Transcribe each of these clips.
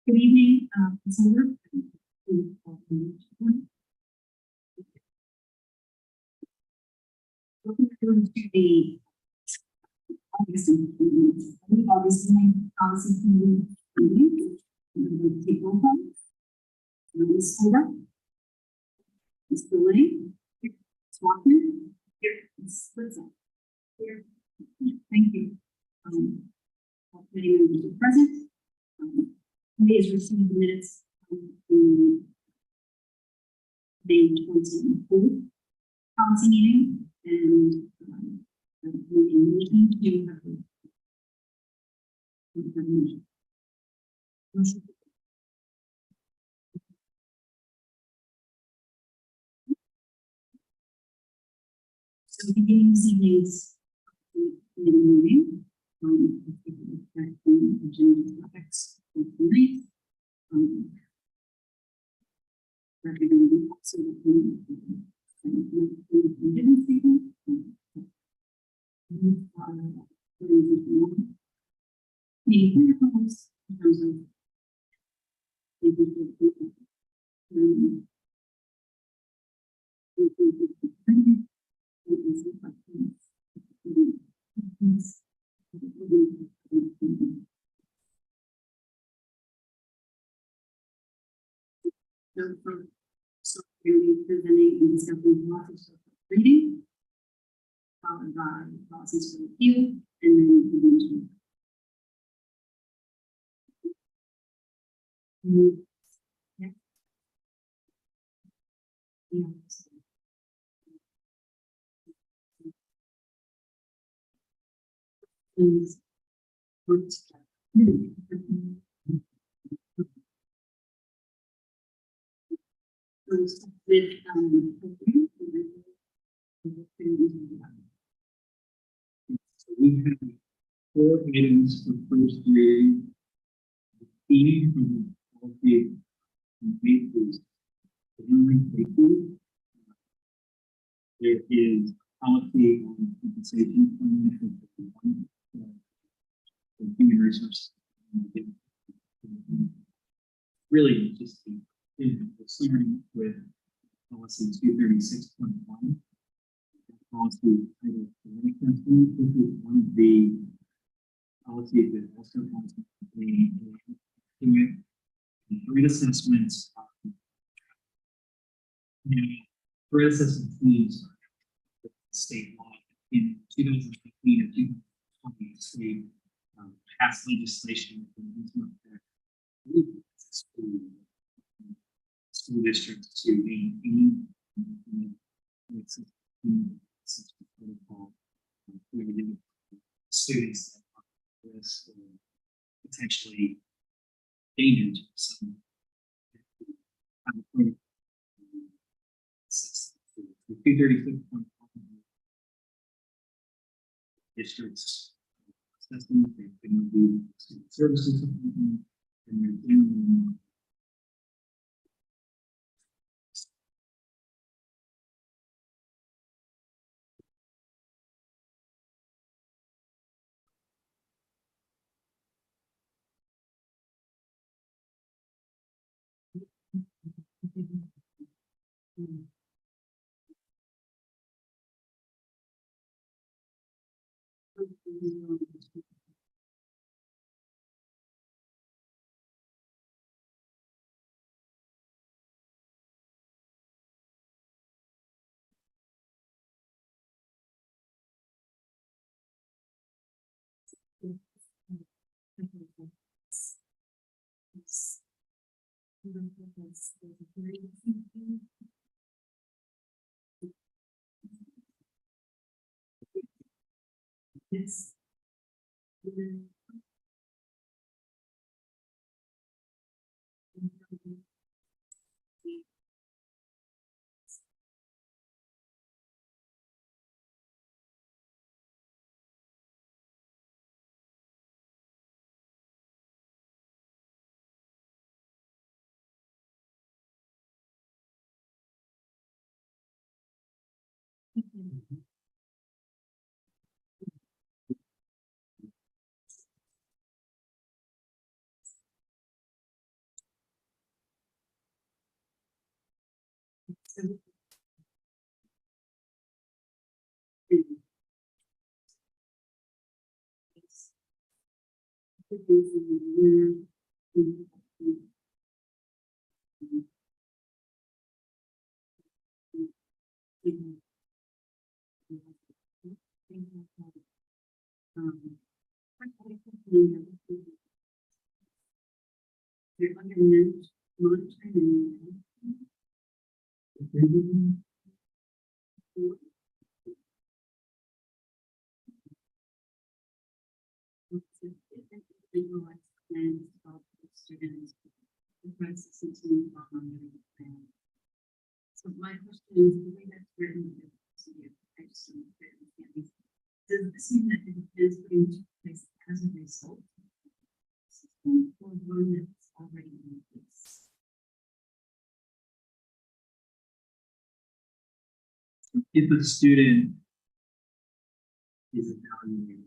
Good evening, Consumer. Welcome everyone to the August 9th policy committee meeting. We'll take roll call. Ms. Holder, Mr. Lane, Swarthmore, here, Ms. Spitzer, here. Thank you. All committee members are present. Committee has received the minutes from the May 24th policy meeting, and meeting to have motion. So beginning this evening's meeting, agenda topics for tonight. Recommending also didn't see them. Meeting protocols in terms of so we're going to be presenting and discussing policies for reading, followed by policies for review, and then review. Yeah. Yeah. With so we have 4 items for first reading. Theme from policy is safety. There is policy on compensation plan for human resources. Really, just starting with policy 236.1. Policy titled management. This is one of the policies that also has the threat assessments. Threat assessment teams state law in 2015 and 2020. State passed legislation school districts to maintain protocol students that are at risk or potentially dangerous. So, 236.1 districts assessment, they've been reviewed student services and they're generally yes. So, it's they're under monitoring. Individualized plans of students. The process is to plan. So my question is, the way that's written, I just don't understand. Does this mean that the plans put into place as a result of the system, or one that's already in place? If a student is evaluated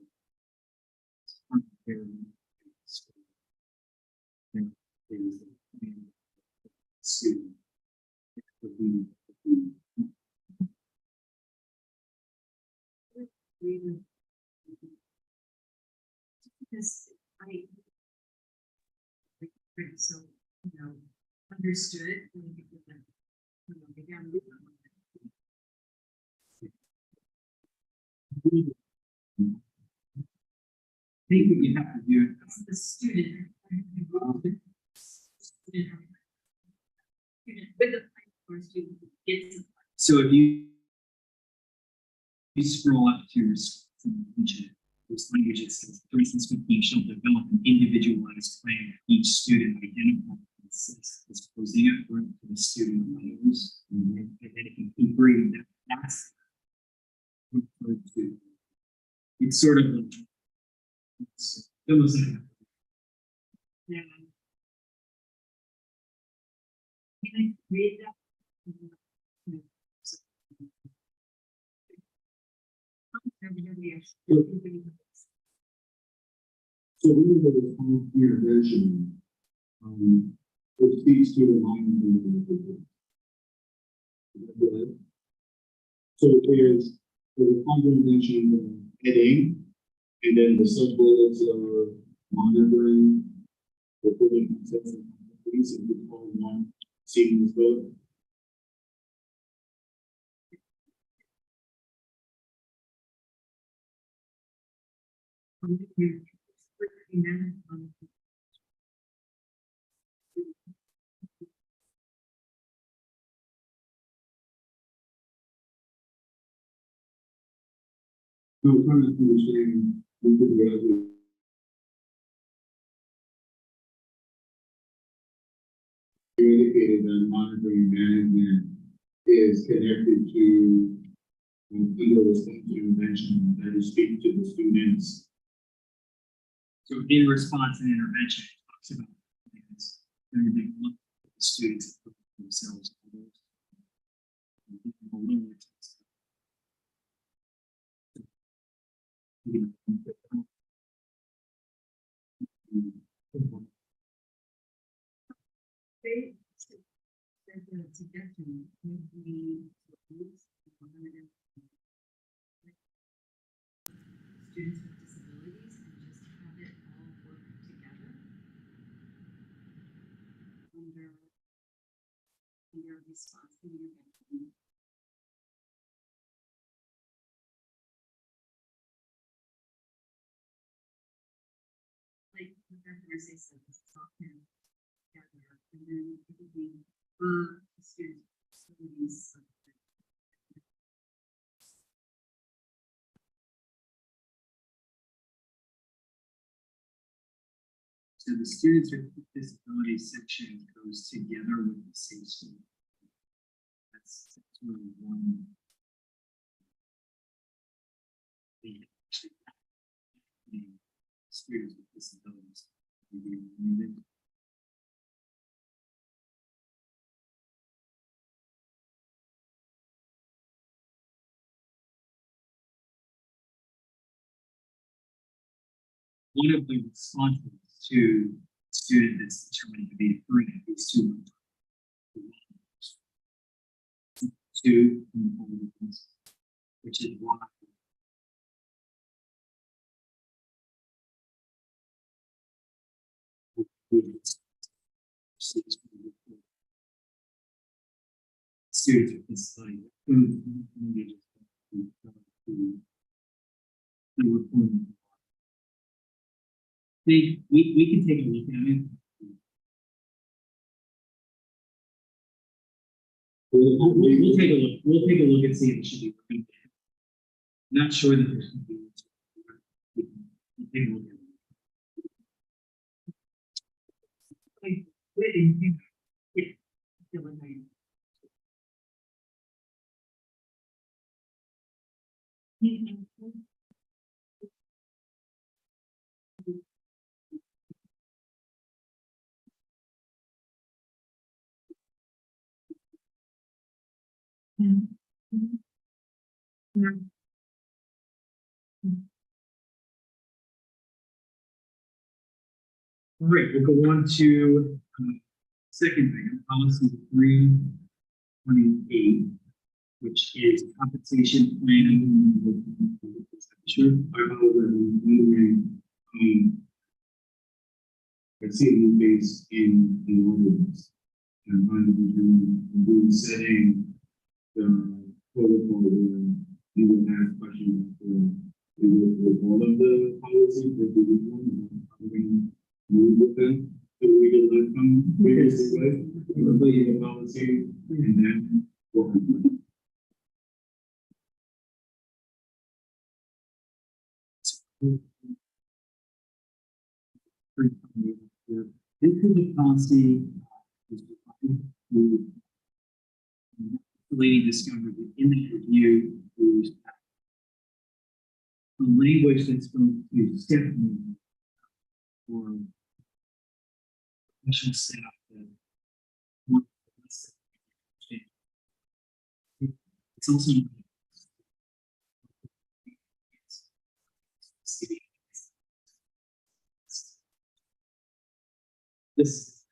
as part of their school, there is a plan for the student. It could be Because so, understood. I think what you have to do. The student. With the or student gets. So if you scroll up to there's language that says, for instance, we shall develop an individualized plan for each student identifies as posing it for the student values. And then if you keep reading that, that's referred to. It's sort of like, it's almost like Yeah. Can I read that? So we have a home intervention, which speaks to the mind of the individual. So there's a home intervention heading, and then the sub bullets are monitoring, reporting concepts and competencies, and we call one seeing this book. No, I'm trying to understand, we could rather you indicated that monitoring management is connected to either response to intervention that is speaking to the students. so in response and intervention, it talks about plans. And they look at the students themselves. Suggestion would be students with disabilities and just have it all work together under response to intervention. Like Professor Mercy said, this is all kind of together, and then it would be the students with disabilities. So the students with disabilities section goes together with the safe school. That's really one. The students with disabilities. One of the responses to a student that's determined to be free is to 2 in the policies, which is why students with disability we can take a look at it. We'll take a look. We'll take a look and see if it should be removed. Not sure that there's going to be. We'll take a look at it. All right, we'll go on to second item, policy 328, which is compensation plan. Sure, I know that I see it based in the ordinance. And I'm setting the protocol where you will ask questions with all of the policies that we want move with them. So we can let them basically complete the policy and then work on it. This is the policy. The lady discovered that in the review, the language that's going to step for professional staff that work with us. It's also this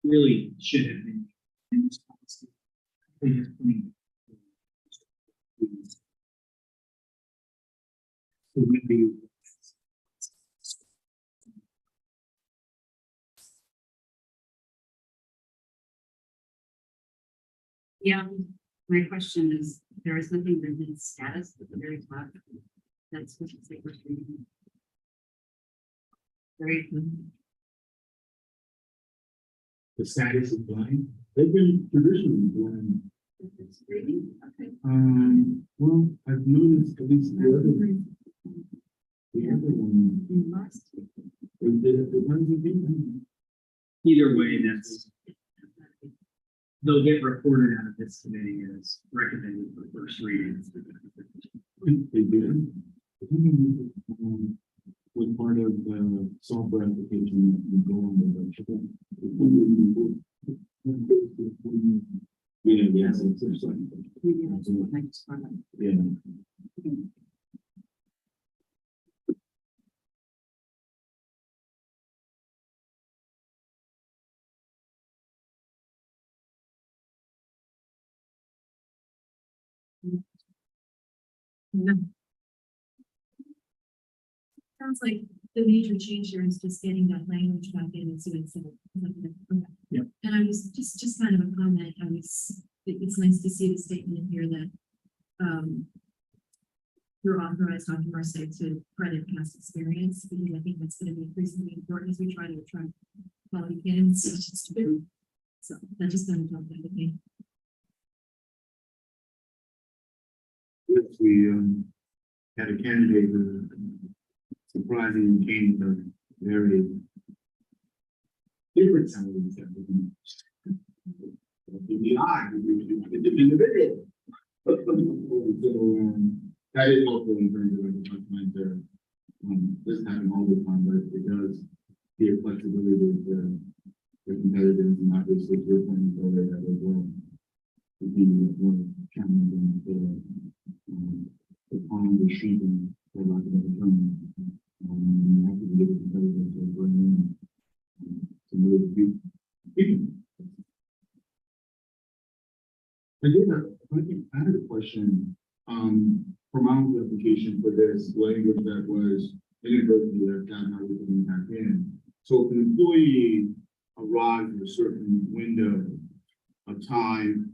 really should have been in this policy. They just putting so when do you Yeah, my question is, there is nothing written in status at the very top. That's what you say we're reading. Very good. The status of blind, they've been traditionally blind. It's reading, okay. Well, I've noticed at least the other one, You must. the ones that didn't. either way, that's they'll get reported out of this committee as recommended for first reading. They did. Was part of the software application that we go on the yeah, yes, it's like, Maybe that's what I just found out. yeah. No. Sounds like the major change here is just getting that language back in and doing some. Yep. And I was just kind of a comment, it's nice to see the statement in here that, you're authorized Dr. Marseille to credit past experience, because I think that's going to be increasingly important as we try to attract quality candidates. So that just kind of jumped out at me. Yes, we had a candidate who surprisingly came with a very different salaries that we in the eye, individual. So that is also in terms of the this happen all the time, but it does give flexibility with the competitors and obviously your point over that as well. To be more challenging the time is shrinking for lack of a better term. You have to be competitive to bring in to would be keeping. I had a question, for my own application for this language that was inadvertently left out, now we're putting it back in. So if an employee arrives at a certain window of time,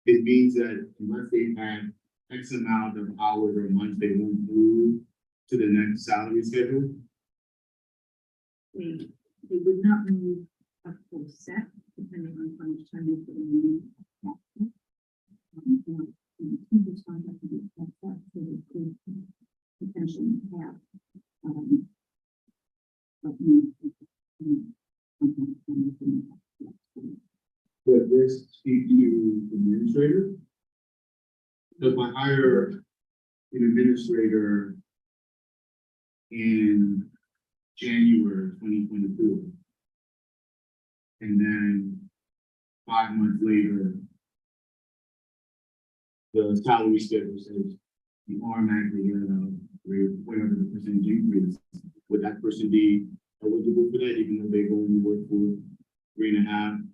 it means that unless they had X amount of hours or months, they won't move to the next salary schedule. They would not move a full set, depending on how much time they put in the new. This contract would be set up, so they could potentially have, but Does this speak to administrator? If I hire an administrator in January 2024, and then 5 months later, the salary schedule says you automatically get whatever the percentage increase, would that person be eligible for that, even though they've only worked for 3.5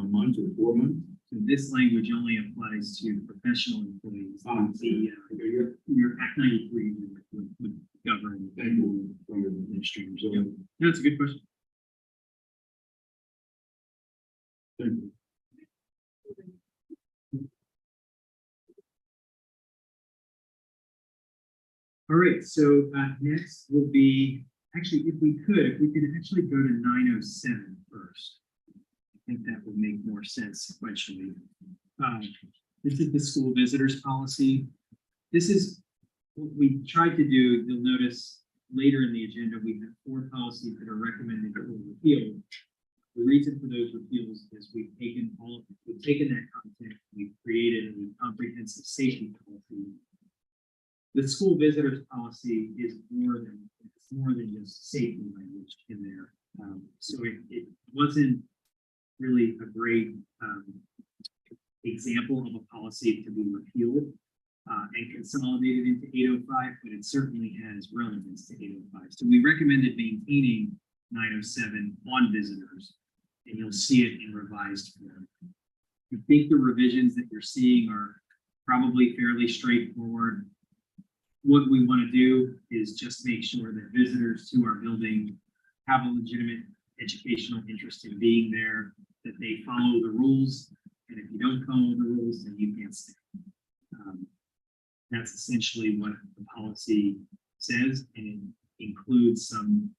months or 4 months? So this language only applies to professional employees. Your Act 93 would govern. Thank you. Administrators. So, yeah, that's a good question. Thank you. All right, so next will be, actually, if we could actually go to 907 first. I think that would make more sense sequentially. This is the school visitors policy. This is what we tried to do. You'll notice later in the agenda, we have 4 policies that are recommended for repeal. The reason for those repeals is we've taken that content, we've created a comprehensive safety policy. The school visitors policy is more than just safety language in there. So it wasn't really a great example of a policy to be repealed and consolidated into 805, but it certainly has relevance to 805. So we recommended maintaining 907 on visitors, and you'll see it in revised form. I think the revisions that you're seeing are probably fairly straightforward. What we want to do is just make sure that visitors to our building have a legitimate educational interest in being there, that they follow the rules, and if you don't follow the rules, then you can't stay. That's essentially what the policy says, and it includes some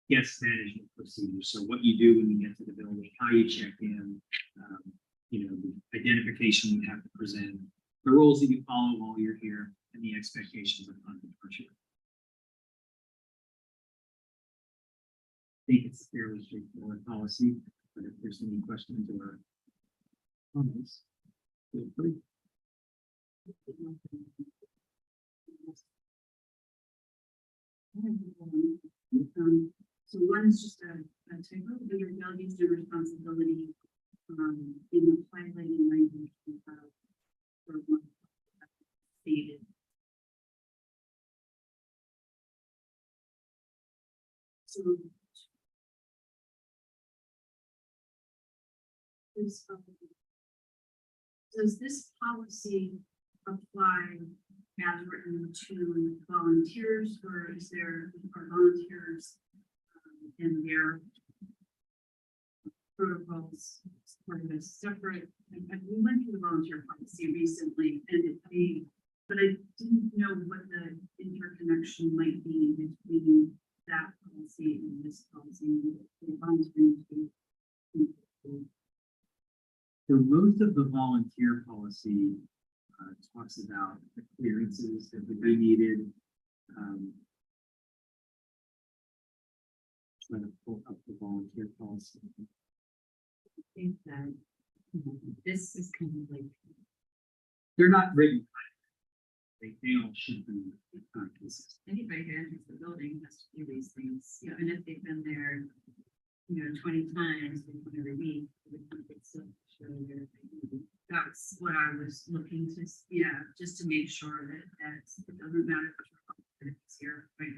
guest management procedures. So what you do when you get to the building, how you check in, the identification you have to present, the rules that you follow while you're here, and the expectations upon departure. I think it's a fairly straightforward policy, but if there's any questions or comments, feel free. So one is just a typo, under values and responsibility, in the highlighting language we have for one stated. So does this policy apply as written to volunteers, or are volunteers and their protocols sort of a separate? And we went through the volunteer policy recently, and but I didn't know what the interconnection might be between that policy and this policy. Volunteering to So most of the volunteer policy talks about the clearances that would be needed. Trying to pull up the volunteer policy. I think that this is kind of like, They're not written. They all should be consistent. anybody who enters the building has to do these things, even if they've been there, 20 times every week. That's what I was looking to, just to make sure that it doesn't matter if you're here, right?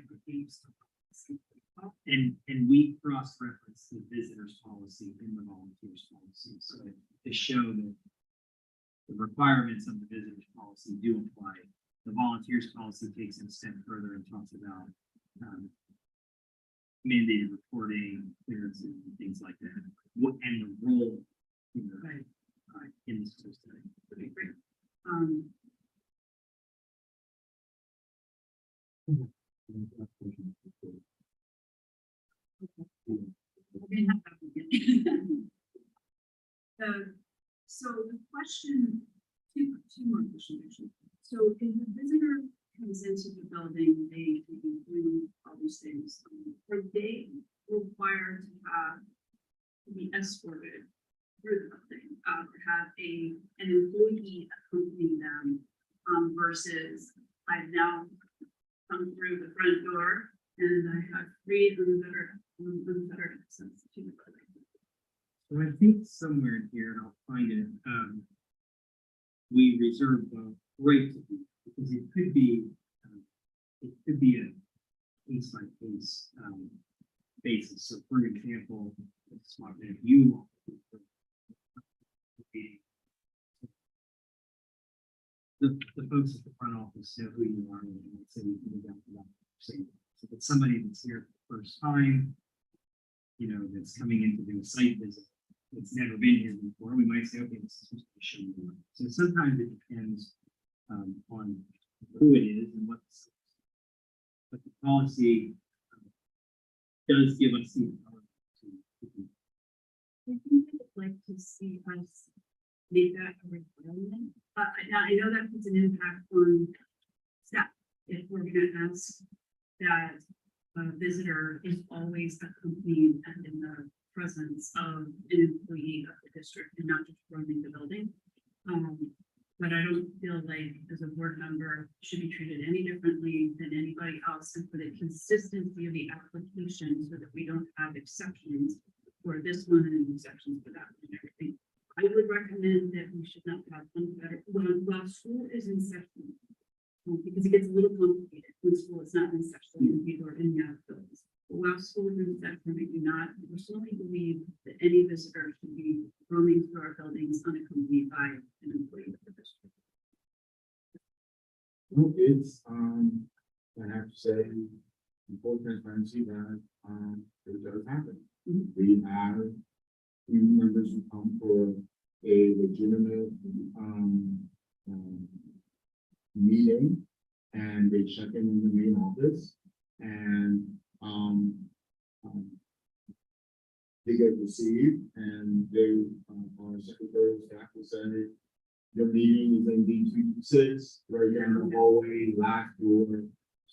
And we cross-reference the visitors policy in the volunteers policy, so to show that the requirements of the visitors policy do apply. The volunteers policy takes it a step further and talks about mandated reporting, clearances, and things like that. What and the role, you know, Right. in the school setting. Okay, great. I didn't have that again. So the question, two more questions actually. So if the visitor comes into the building, they do all these things, are they required to be escorted through the building, or have an employee accompany them, versus I've now come through the front door and I have free unfettered access to the building. So I think somewhere here, and I'll find it, we reserve the right to be, because it could be a case by case basis. So for example, if you the folks at the front office know who you are, and so you can go down to that. So if somebody that's here for the first time, you know, that's coming in to do a site visit, that's never been here before, we might say, okay, this is supposed to show you around. So sometimes it depends on who it is and what's, but the policy does give us the power to I think I'd like to see us make that a requirement. Now I know that puts an impact on staff. If we're gonna ask that a visitor is always accompanied and in the presence of an employee of the district and not just running the building. But I don't feel like as a board member should be treated any differently than anybody else, and for the consistency of the application so that we don't have exceptions for this one and exceptions for that one and everything. I would recommend that we should not have unfettered while school is in session, because it gets a little complicated when school is not in session and people are in the out buildings. But while school is in session, we do not personally believe that any visitor should be roaming through our buildings unaccompanied by an employee of the district. No, it's, I have to say, before transparency that, it does happen. Mhm. We have community members who come for a legitimate, meeting, and they check in the main office, and, they get received, and they, our secretary of staff will say, your meeting is in D226, right down the hallway, last door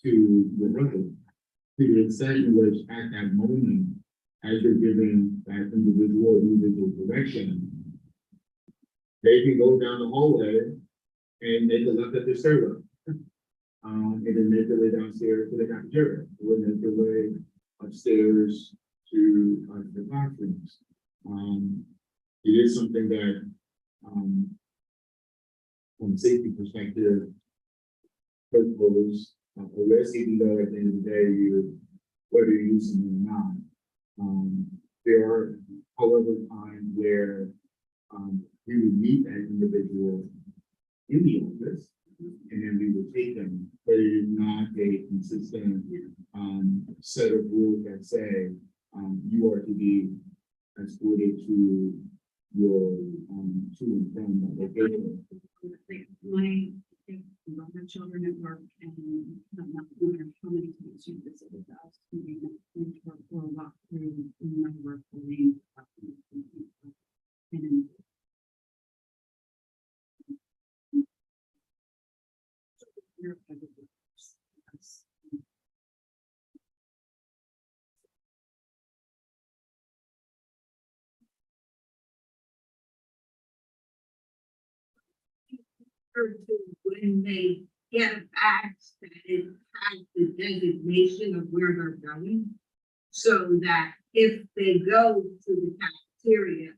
to the room. To the extent in which at that moment, as you're giving that individual direction, they can go down the hallway and make a left at the stairwell. And then make their way downstairs to the cafeteria, or make their way upstairs to the classrooms. It is something that, from a safety perspective, principals, a risk, even though at the end of the day, whether you're using them or not. There are, however, times where we would meet that individual in the office, and then we would take them, but it is not a consistent set of rules that say you are to be escorted to your to and from that location. Like my children at work, and no matter how many times you visit with us, we will walk through my work building. And when they get a badge that it has the designation of where they're going, so that if they go to the cafeteria,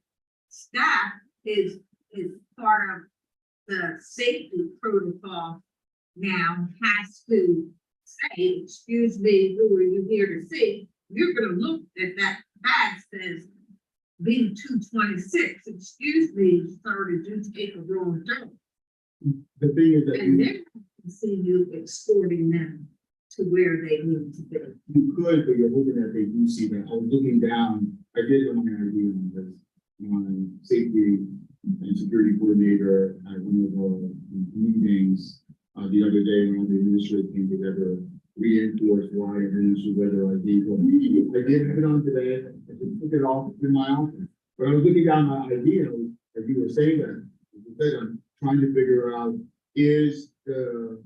staff is part of the safety protocol now has to say, excuse me, who are you here to see? you're gonna look at that pad says B226, excuse me, sir, did you take a wrong turn? The thing is that And then I can see you escorting them to where they need to be. you could, but you're hoping that they do see that. I was looking down, I did have my idea on this. My safety and security coordinator at one of our meetings, the other day when the administrator came together, reinforced why everyone should wear their ID. Well, I did have it on today, I just took it off in my office. But I was looking down my ID, and as you were saying that, as you said, I'm trying to figure out, is the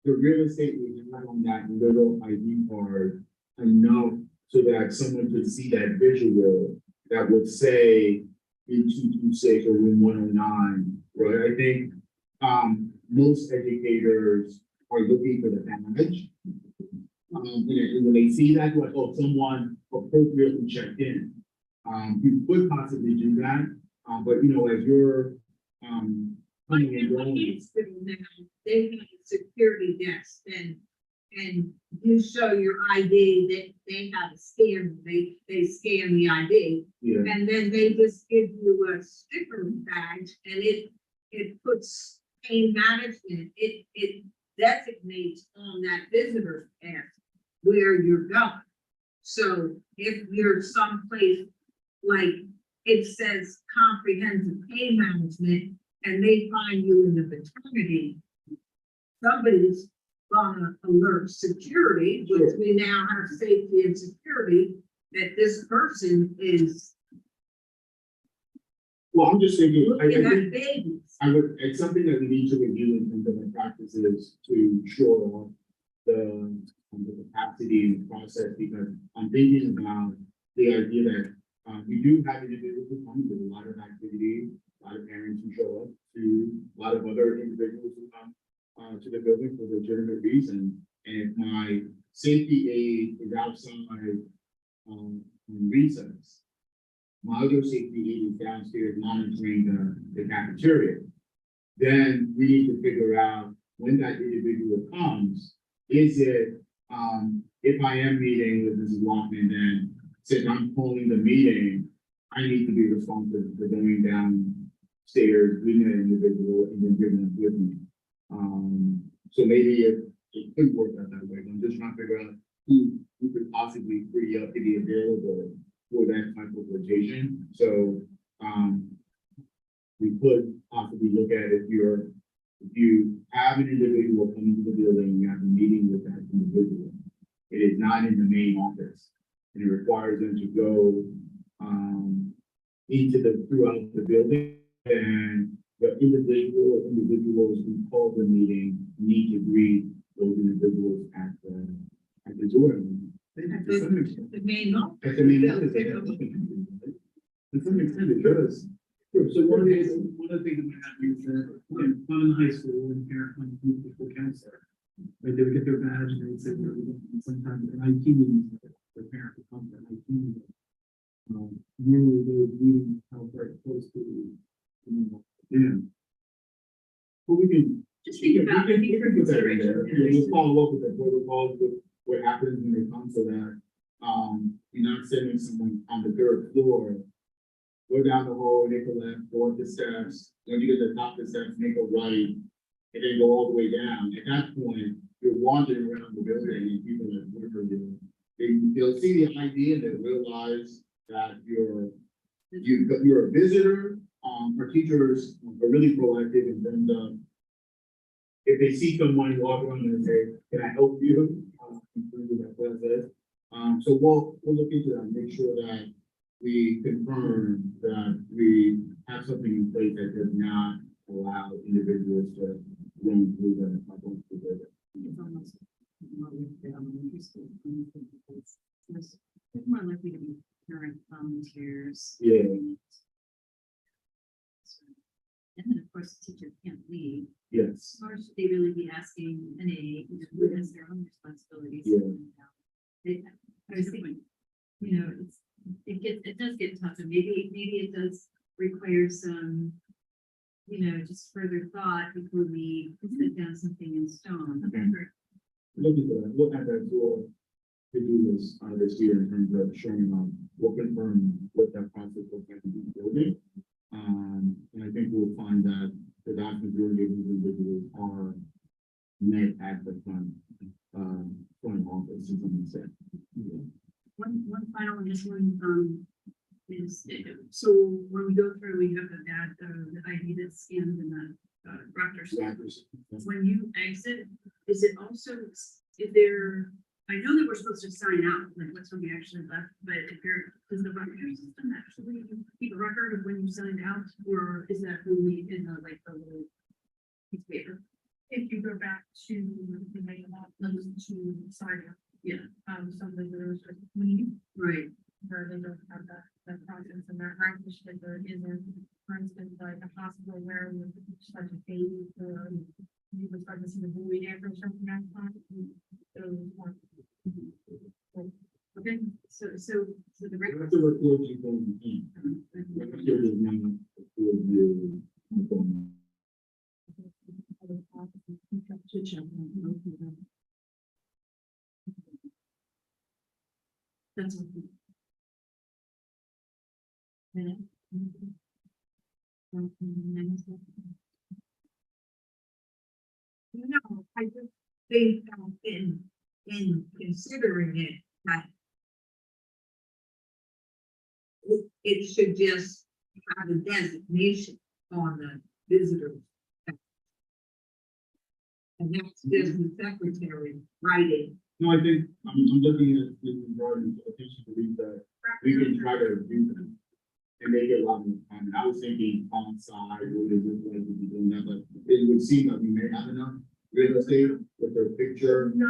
real estate we have on that little ID card enough so that someone could see that visual that would say in 226 or room 109, right? I think most educators are looking for the badge. And when they see that, like, oh, someone appropriately checked in. You could possibly do that, but you know, as you're Like coming and in going. Hampton now, they have a security desk and you show your ID, that they have a scan, they scan the ID. Yeah, And then they just give you a sticker badge and it puts pain management, it designates on that visitor pass where you're going. So if you're someplace like it says comprehensive pain management and they find you in the fraternity, somebody's gonna alert security, which we now have safety and security, that this person is well, I'm just thinking, I looking think at babies. it's something that we need to review in terms of our practices to shore up the capacity and the process, because I'm thinking about the idea that we do have individuals who come, there's a lot of activity, a lot of parents who show up, to a lot of other individuals who come to the building for legitimate reason. And if my safety aid is outside on recess, my other safety aid is downstairs monitoring the cafeteria, then we need to figure out when that individual comes, is it, if I am meeting with Mrs. Walkman, then since I'm calling the meeting, I need to be responsible for going downstairs, meeting an individual and then bringing them with me. So maybe it could work out that way. I'm just trying to figure out who could possibly free up to be available for that type of rotation. So, we could possibly look at if you have an individual coming to the building, you have a meeting with that individual. It is not in the main office, and it requires them to go throughout the building, and the individuals who call the meeting need to greet those individuals at the door. To some extent. The main office. At the main office, to some extent it does. So one of the things that we have is that when I'm in high school and parent comes to the school counselor, like they would get their badge and they would say, sometimes an IT meeting, their parent would come to an IT meeting. Normally those meetings held very close to, Yeah. Well, we can. Just think about it. We can put that in there. We'll follow up with the protocols, with what happens when they come, so that, you're not sending someone on the third floor, go down the hall, make a left, go up the steps, when you get to the top of the steps, make a right, and then go all the way down. At that point, you're wandering around the building and people are wondering, they'll see the ID and they'll realize that you're a visitor. Our teachers are really proactive in terms of, if they see someone walk around and say, can I help you? In terms of that process. So we'll look into that, make sure that we confirm that we have something in place that does not allow individuals to run through the. It's almost more with the elementary school, because there's more likely to be parent volunteers. Yeah. And then, of course, the teacher can't leave, Yes. nor should they really be asking an aide, who has their own responsibilities. Yeah. I was thinking, you know, it does get tough, and maybe it does require some, you know, just further thought before we set down something in stone. Okay. Look into that, look at that door. to-do list, this year in terms of showing, we'll confirm what that process looks like in the building. And I think we'll find that the vast majority of these individuals are met at the front office, to some extent. One final on this one, is, so when we go through, we have the ID that's scanned in the, Raptor system. When you exit, is it also, if there, I know that we're supposed to sign out, like what's when we actually left, but if you're, does the Raptor system actually keep a record of when you signed out, or is that only in the, like, the little piece of paper? If you go back to the main office to sign up, Yeah, some visitors are clean, right, where they don't have that process and that language that there isn't, for instance, like a hospital where you start to baby or you would start to see the void after a certain amount of time. okay, so the We record. have to record you going in. We have to record you. That's what. No, I just think in considering it, that it should just have a designation on the visitors. And that's just the secretary writing. No, I think, I'm looking at this regarding, I think she believes that we can try to do that. And make it a lot more common. I was thinking on side, what is it, like, to be doing that, but it would seem that we may have enough real estate with their picture. 99%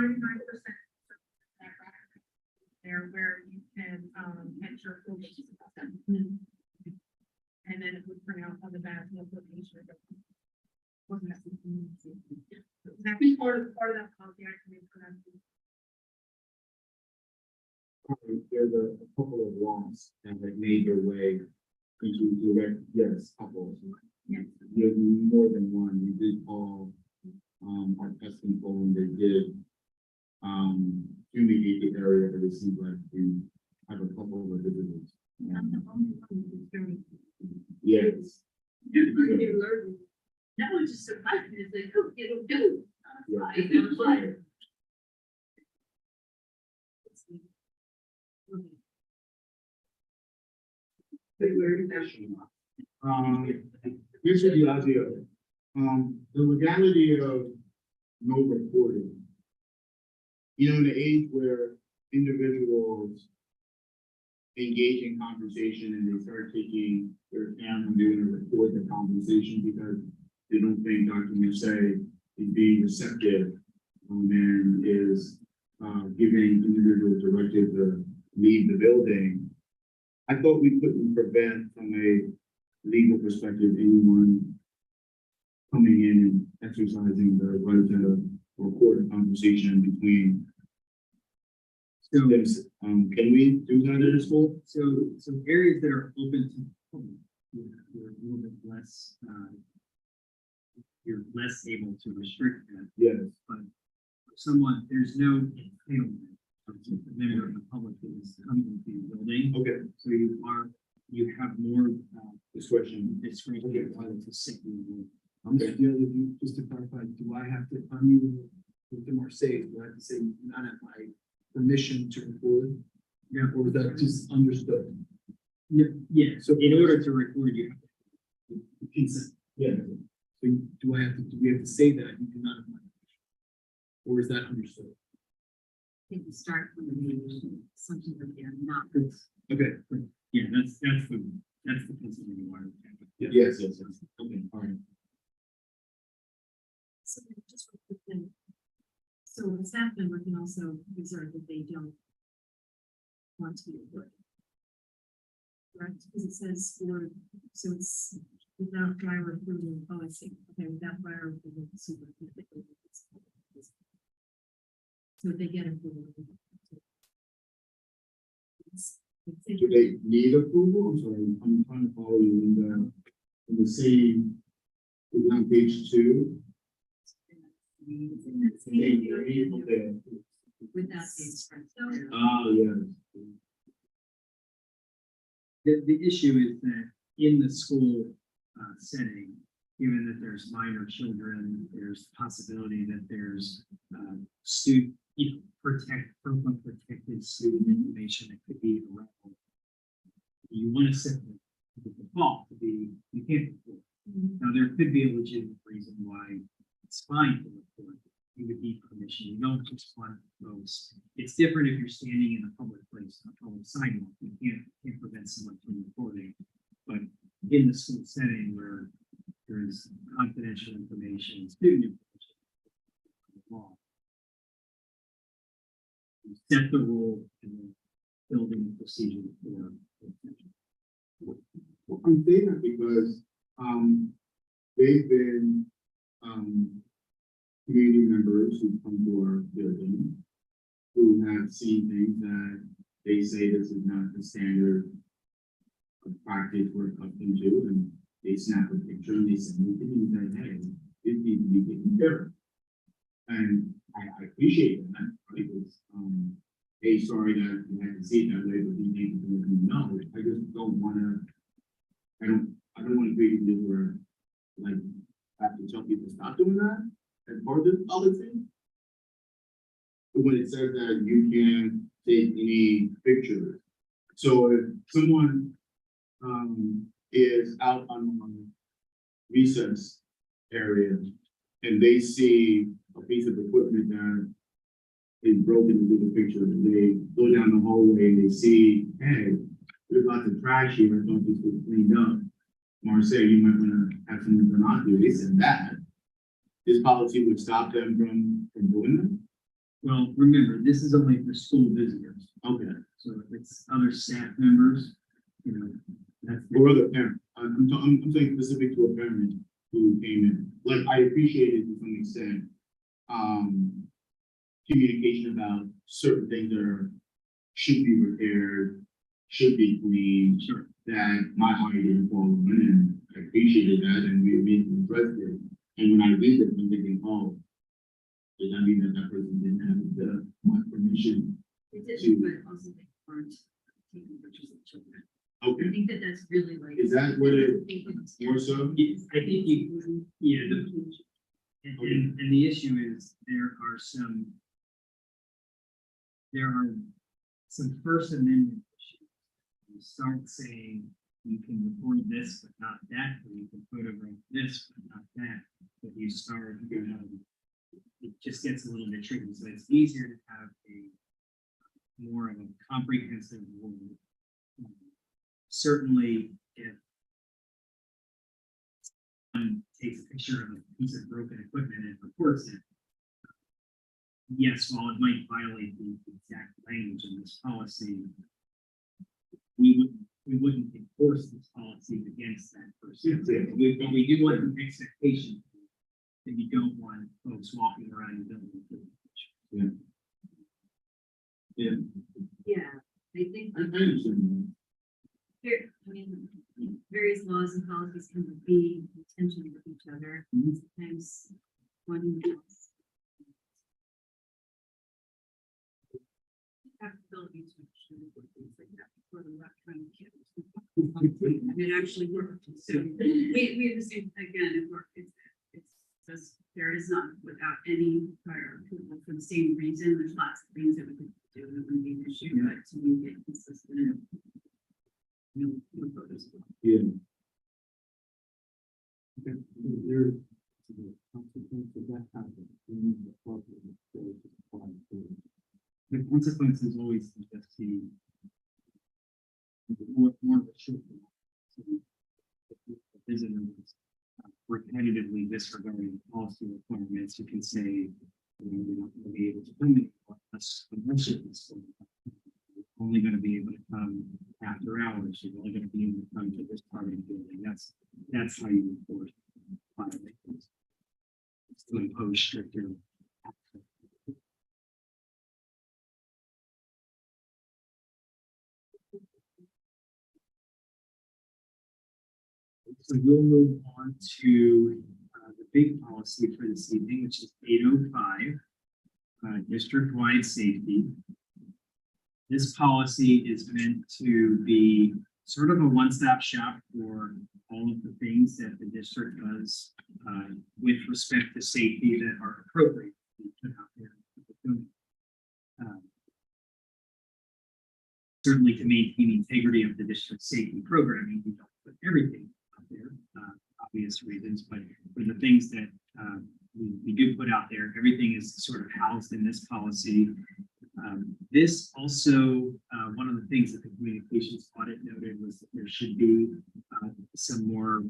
there where you can enter photos about them. And then it would print out on the back, no location. Wasn't that something? That be part of that policy I can make for them. There's a couple of laws that have made their way into direct, yes, couples. Yes. There's more than one. We did call, our pest control, and they did, fumigate the area, but it seems like we have a couple of visitors. I'm the only one who's very. Yes. That was just so fun, it's like, oh, it'll do. Yeah. It's fire. Here's the idea. The legality of no recording. You know, in the age where individuals engage in conversation and they start taking their camera and they're gonna record the conversation because they don't think Dr. Merced is being receptive, and is giving individuals directive to leave the building. I thought we couldn't prevent, from a legal perspective, anyone coming in and exercising the right to record a conversation between students. Can we do that at a school? So areas that are open to the public, you're a little bit less, you're less able to restrict that. Yes. But someone, there's no entitlement of a member of the public that is coming into the building. Okay, So you have more discretion. discretion to sit in the room. Okay. Just to clarify, do I have to unmute with the Marseille? Do I have to say not at my permission to record? Yeah. Or was that just understood? Yeah, so in order to record, you have to Consent. Yeah. So do we have to say that you do not have my permission? Or is that understood? I think we start from the name, something that they're not. Okay. yeah, that's the Pennsylvania Water. Yes, yes, yes. Okay, all right. So just real quick thing. So the staff member can also observe that they don't want to be recorded. Correct, because it says for, so it's without prior approval of policy, okay, without prior approval of the superintendent. So they get approval. Do they need approval? I'm sorry, I'm trying to follow you in the same, on page 2. Okay. without the express. Ah, yes. The issue is that in the school setting, given that there's minor children, there's possibility that there's student, protected student information that could be around. You want to set the default to be, you can't report. Now, there could be a legitimate reason why it's fine to report. You would need permission. You don't just want those. It's different if you're standing in a public place, on a public sidewalk. You can't prevent someone from reporting. But in the school setting where there is confidential information, student information, law, you set the rule and then building the procedure for. Well, I'm saying that because, they've been, community members who come to our building who have seen things that they say this is not the standard of practice we're accustomed to, and they snap a picture and they send me to me that, hey, this needs to be taken care of. And I appreciate that, right? It's, hey, sorry that you had to see it that way, but you need to let me know. I just don't wanna, I don't want to create this where, like, I have to tell people to stop doing that as part of this policy. But when it says that you can't take any pictures, so if someone is out on recess area and they see a piece of equipment that is broken into the picture, and they go down the hallway and they see, hey, there's lots of trash here, I thought this was cleaned up. Marseille, you might want to have someone turn on to. They said that this policy would stop them from doing that. Well, remember, this is only for school visitors. Okay. So if it's other staff members, that's. Or other parent. I'm saying specific to a parent who came in. Like, I appreciate it to some extent. Communication about certain things that should be repaired, should be cleaned. Sure. That my heart didn't fall in, and I appreciated that, and we addressed it. And when I read it, I'm thinking, oh, does that mean that that person didn't have the my permission? They did, but also they weren't taking pictures of children. I Okay, think that that's really like. is that what it more so? I think you, yeah, and the issue is there are some First Amendment issues. You start saying you can record this, but not that, or you can photograph this, but not that. But you start, it just gets a little bit tricky. So it's easier to have more of a comprehensive rule. Certainly, if someone takes a picture of a piece of broken equipment and reports it, yes, while it might violate the exact language in this policy, we wouldn't enforce this policy against that person. Yeah. But we do want an expectation that you don't want folks walking around your building with a picture. Yeah. Yeah, I think I understand. here, I mean, various laws and policies can be in tension with each other. Mhm. Sometimes one is ability to actually do things like that before they're not trying to get it. It actually worked. So we have the same, again, it worked. It's just, there is none without any prior approval for the same reason. There's lots of things that we could do and it wouldn't be an issue, but to make it consistent. No photos. Yeah. Okay, there, the consequence of that happens. The consequences always just be more of a short. So if the visitor is repetitively disregarding policy requirements, you can say, you're not going to be able to come in unless it's only going to be able to come after hours. You're only going to be able to come to this part of the building. That's how you enforce violations. It's to impose stricter action. So we'll move on to the big policy for this evening, which is 805. district-wide safety. This policy is meant to be sort of a one-stop shop for all of the things that the district does with respect to safety that are appropriate to put out there. Certainly to maintain the integrity of the district safety programming, we don't put everything out there, obvious reasons, but for the things that we do put out there, everything is sort of housed in this policy. This also, one of the things that the communications audit noted was that there should be some more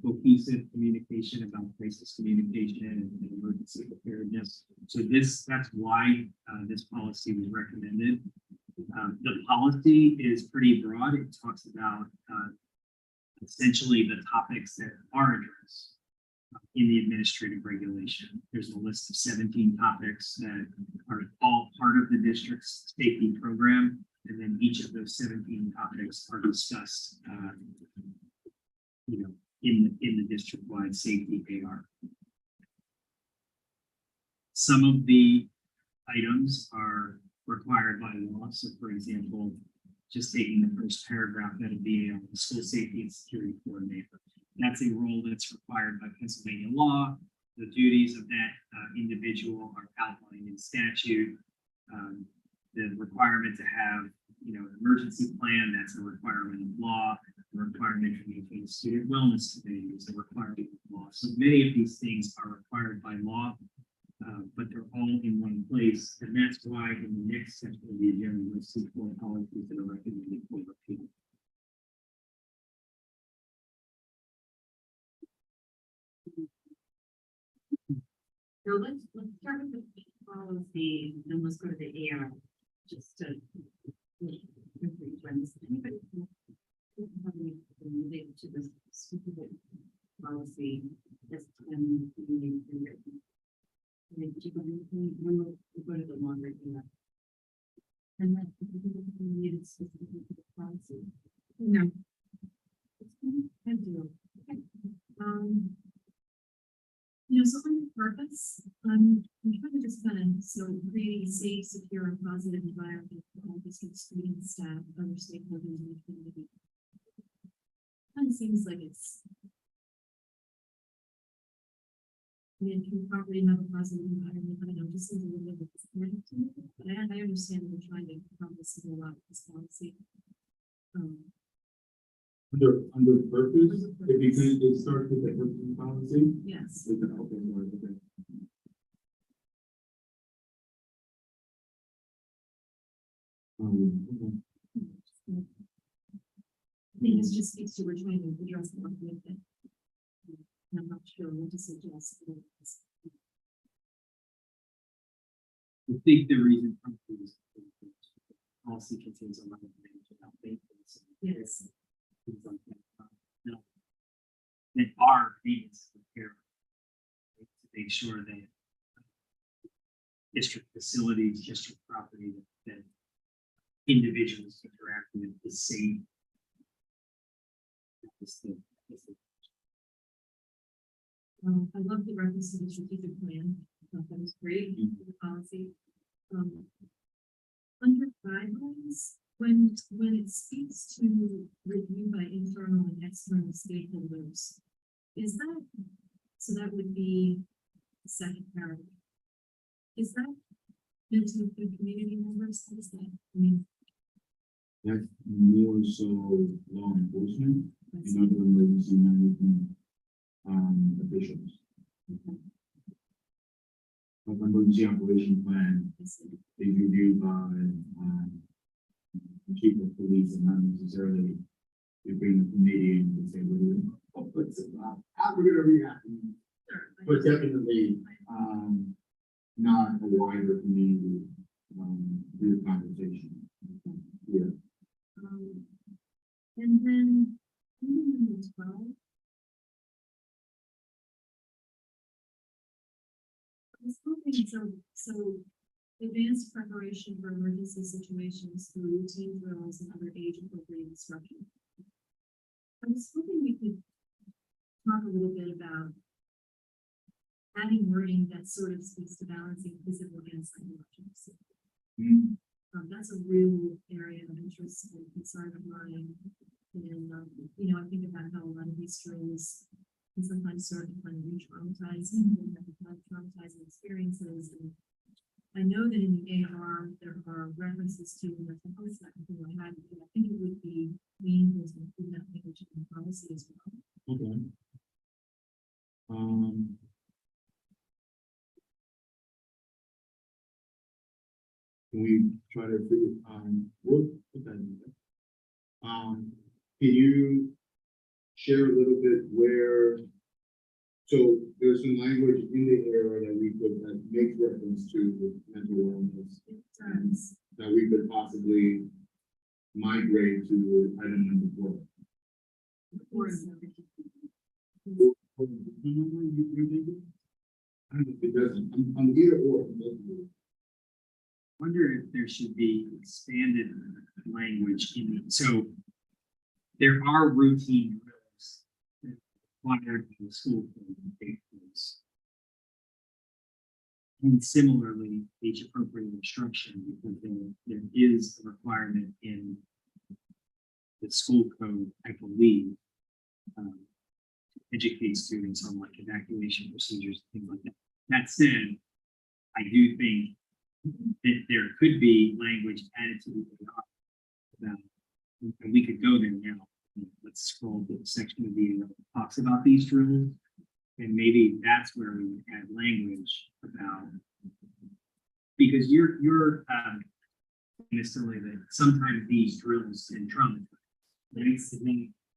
cohesive communication about crisis communication and emergency preparedness. So that's why this policy was recommended. The policy is pretty broad. It talks about essentially the topics that are addressed in the administrative regulation. There's a list of 17 topics that are all part of the district's safety program, and then each of those 17 topics are discussed, in the district-wide safety AR. Some of the items are required by law. So, for example, just taking the first paragraph out of the school safety and security coordinator. That's a role that's required by Pennsylvania law. The duties of that individual are outlined in statute. The requirement to have, an emergency plan, that's a requirement of law. The requirement to maintain a student wellness committee is a requirement of law. So many of these things are required by law, but they're all in one place. And that's why in the next section of the agenda, you'll see 4 policies that are recommended for repeal. So let's start with the policy, then let's go to the AR, just to. Anybody have anything related to this specific policy that's been written? Do you have anything? We'll go to the longer email. And then related specifically to the policy. No. I do. Okay. So on purpose, I'm trying to just creating a safe, secure, and positive environment for all district students, staff, other stakeholders in the community. Kind of seems like it's. Can properly have a positive environment, I don't know, just seems a little bit disconnected to me, but I understand that we're trying to accomplish a lot with this policy. Under purpose, if you can start with the purpose policy. Yes. Okay, okay. I think this just speaks to we're trying to address the with it. I'm not sure what to suggest. I think the reason for this policy contains a lot of things about maintenance. Yes. Things like that. That are needs to care to make sure that district facilities, district property that individuals interact with is safe. I love the reference to the strategic plan. I thought that was great for the policy. Under guidelines, when it speaks to review by internal and external stakeholders, is that, so that would be the second paragraph. Is that meant to include community members? What is that? That's more so law enforcement and other emergency management officials. Okay. Like emergency operation plan is reviewed by the chief of police, and not necessarily you bring the committee in and say, what's it about? How we're gonna react. But definitely not a wider community group conversation. Yeah. And then number 12. I was hoping so advanced preparation for emergency situations through routine drills and other age-appropriate instruction. I was hoping we could talk a little bit about adding wording that sort of speaks to balancing physical and psychological safety. Mm. That's a real area of interest and concern of mine. And, you know, I think about how a lot of these drills can sometimes serve to kind of re-traumatize and have traumatizing experiences. And I know that in the AR, there are references to mental health stuff and what have you. I think it would be meaningful to include that language in the policy as well. Okay. Can we try to figure, we'll put that in there. Can you share a little bit where, so there's some language in the area that we could, that makes reference to mental wellness, that we could possibly migrate to item number 4. I don't know if it doesn't, I'm either or. Wonder if there should be expanded language in it. So there are routine drills that required in the school code and take place. And similarly, age appropriate instruction, because there is a requirement in the school code, I believe, to educate students on like evacuation procedures, things like that. That said, I do think that there could be language added to the AR about, and we could go there now. Let's scroll to the section of the AR that talks about these drills, and maybe that's where we would add language about, because you're necessarily that sometimes these drills in trauma, right?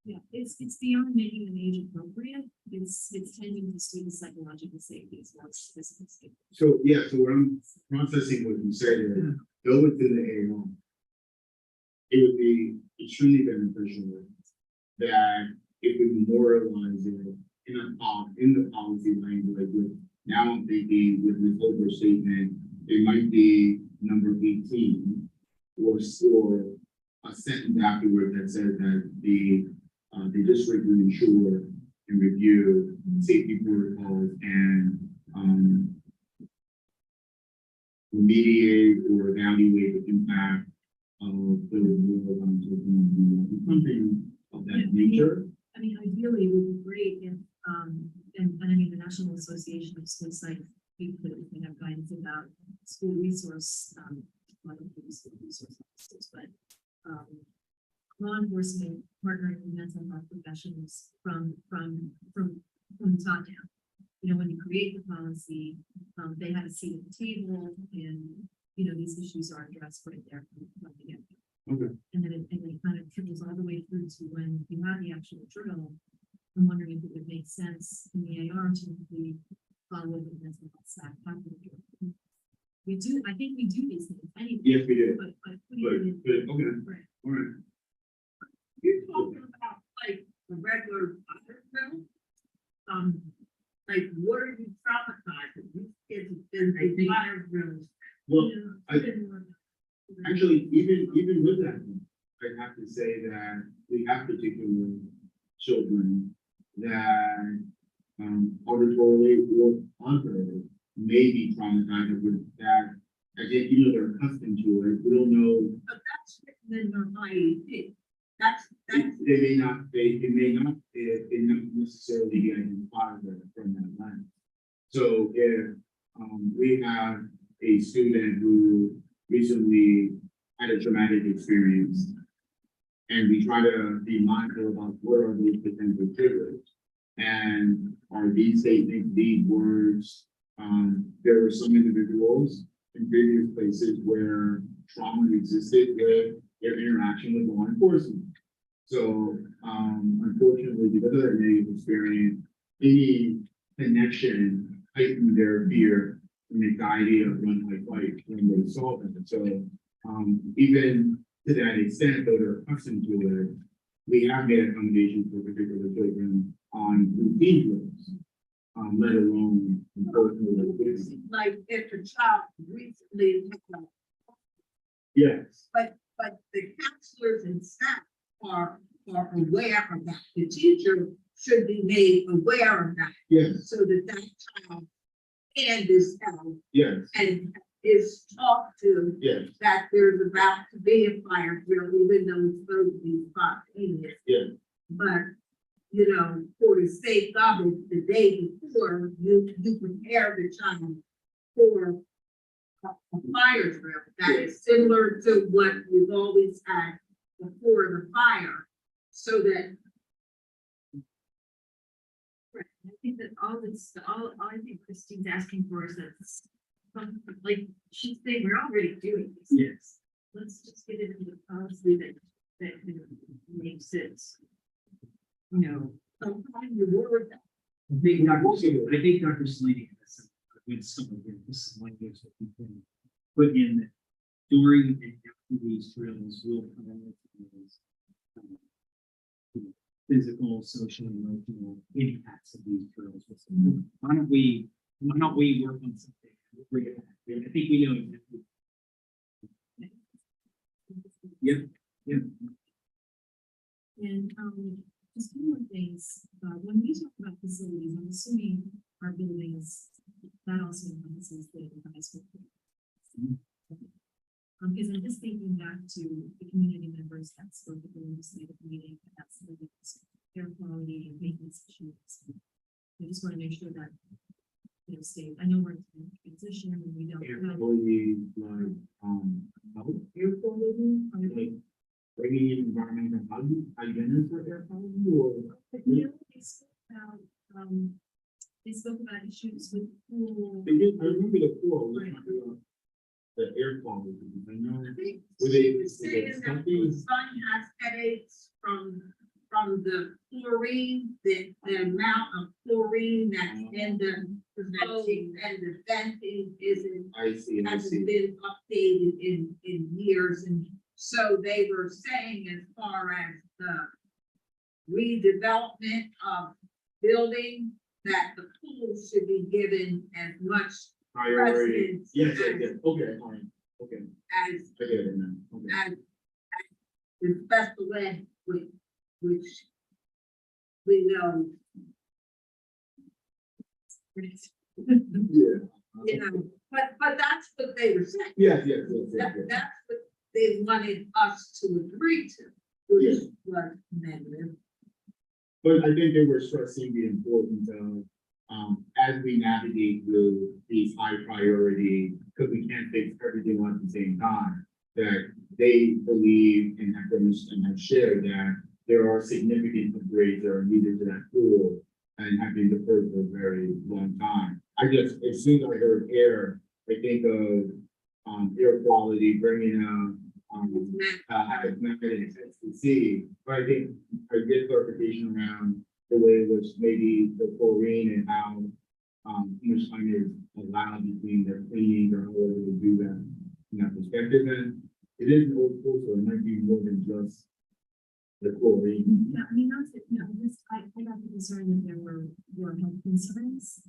Yeah, it's beyond making them age appropriate. It's tending to students' psychological safety as well as physical safety. So, yeah, so what I'm processing what you said is, go within the AR. It would be extremely beneficial that if we memorialize it in the policy language, with, now I'm thinking with this over statement, it might be number 18, or a sentence afterward that says that the district will ensure and review safety protocols and remediate or evaluate the impact of the something of that nature. I mean, ideally, it would be great if, and I mean, the National Association of School Psych, we can have guidance about school resource, not only school resource officers, but law enforcement partnering with mental health professionals from the top down. You know, when you create the policy, they had a seat at the table, and you know these issues are addressed right there from the get-go. Okay. And then it kind of trickles all the way through to when you have the actual drill. I'm wondering if it would make sense in the AR to include follow the mental health staff after the drill. We do, I think we do these things anyway. Yes, we did. But putting it in, Okay, right. all right. You're talking about like the regular fire drill? Like what are you traumatized? These kids have been through fire drills. Well, Yeah, actually, even with that, I have to say that we have particular children that auditorily or auditory may be traumatized with that. I think, you know, they're accustomed to it. We don't know. But that's written in their IEP. That's It may not necessarily be identified from that lens. So if we have a student who recently had a traumatic experience, and we try to be mindful about what are those potential triggers, and are these statements, these words, there were some individuals in previous places where trauma existed with their interaction with law enforcement. So, unfortunately, because of that negative experience, any connection heightened their fear and anxiety of run, hide, fight when they saw them. So, even to that extent, though they're accustomed to it, we have made accommodations for particular children on routine drills, let alone unfortunately. like if a child recently, Yes. but the counselors and staff are aware of that. The teacher should be made aware of that Yes. so that that child hand is held Yes, and is talked to yes, that there's about to be a fire drill, even though it's supposed to be spontaneous. yes, But, you know, for the sake of it, the day before, you prepare the child for a fire drill that is similar to what we've always had before the fire, so that Right, I think that all I think Christine's asking for is that, like, she's saying, we're already doing this. Yes. Let's just get it into the policy that you know, makes it, you know, sometimes you word that. I think Dr. Slaney has some good stuff here. This is language that we can put in that during and after these drills will prioritize physical, social, emotional impacts of these drills. Why don't we work on something? We'll bring it back. I think we know exactly. Yep. Yep. and, just two more things, when we talk about facilities, I'm assuming our buildings, that also encompasses the high school. Because I'm just thinking back to the community members that spoke at the legislative meeting, that's the air quality and maintenance issues. I just want to make sure that, you know, state, I know we're in transition and we don't air have. quality, like, health, air quality, like, bringing in environmental hygiene for air quality, or? But you know, they spoke about issues with pool. They did, I remember the pool, we were talking about the air quality, I know. I think Were she they- was were they saying that something- her son has headaches from the chlorine, the amount of chlorine that's in the venting, and the venting isn't, I see, I hasn't see. been updated in years, and so they were saying as far as the redevelopment of building, that the pool should be given as much Priority, precedence yes, yes, yes, okay, fine, okay, as I get it now, okay. as the special ed, which we know, Yeah. you know, but that's what they were saying. Yes, yes, yes, yes, yes. That's what they wanted us to agree to, which was negative. But I think they were stressing the importance of, as we navigate through these high priority, because we can't fix everything at the same time, that they believe and have shared that there are significant upgrades that are needed to that pool and have been deferred for a very long time. As soon as I heard air, I think of, air quality, bringing, HFC, but I think I get clarification around the way in which maybe the chlorine and how much time is allowed between their cleaning or however they do that in that perspective. And it is an old pool, so it might be more than just the chlorine. Yeah, I mean, not that, no, I got the concern that there were health concerns,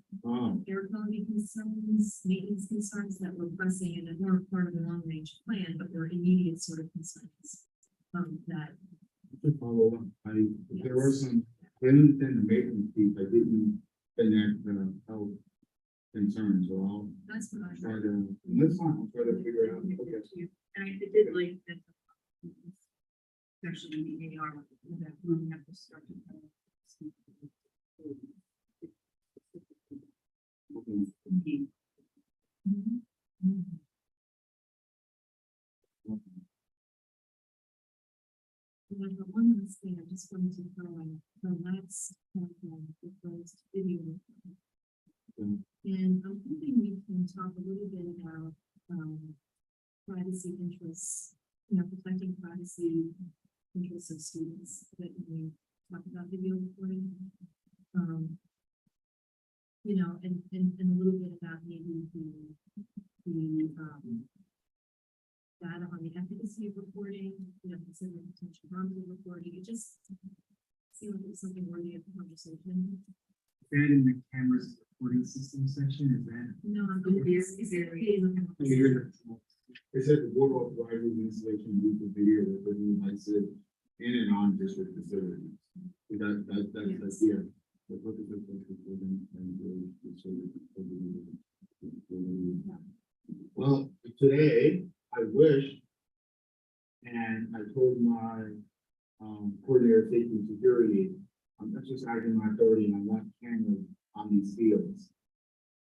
air quality concerns, maintenance concerns that were pressing and that weren't part of the long range plan, but were immediate sort of concerns. That, To follow up, there were some, I understand the maintenance piece, I didn't connect the health concerns, so I'll that's what I try heard. to, that's fine, I'll try to figure it out, okay. And I did like that. Especially in the AR, that we have to start. And the one last thing I just wanted to throw in, the last platform refers to video. Mm. And I'm hoping we can talk a little bit about, privacy interests, you know, protecting privacy interests of students that we talk about video recording. You know, and a little bit about maybe the data on the efficacy of recording, you know, considering potential harms of recording, it just seemed like it was something worthy of conversation. That in the cameras recording system section, is that? No, I'm going to be very. It said the board authorizes the installation of YouTube video recording devices in and on district facilities. That's, yeah. The purpose of the recording and the service. Well, today, I wish, and I told my coordinator of safety and security, I'm exercising my authority and I want cameras on these fields.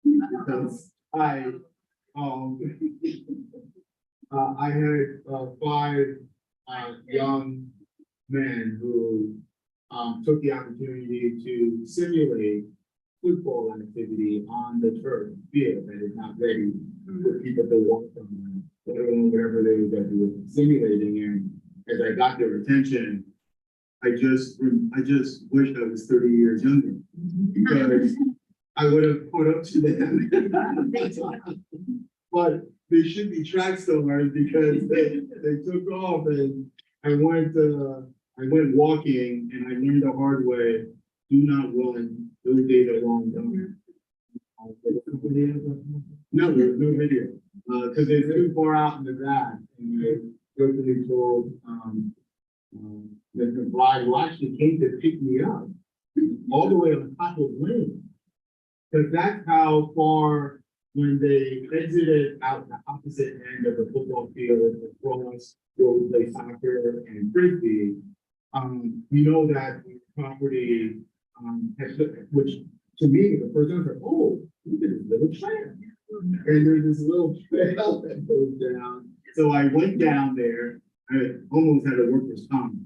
Because um, I had 5 young men who took the opportunity to simulate football activity on the turf field that is not ready for people to walk on, whatever they were simulating. And as I got their attention, I just wished I was 30 years younger, because I would have put up to them. But they should be track stars, because they took off, and I went walking, and I learned the hard way, do not run those days are long gone. No, there's no video, because they're too far out in the back, and they jokingly told, Mr. Bly, who actually came to pick me up, all the way on top of Lane. Because that's how far, when they exited out the opposite end of the football field across where we play soccer and frisbee, we know that property, which to me, the first time I was like, oh, look at this little trail. And there's this little trail that goes down. So I went down there. I almost had a workers' comp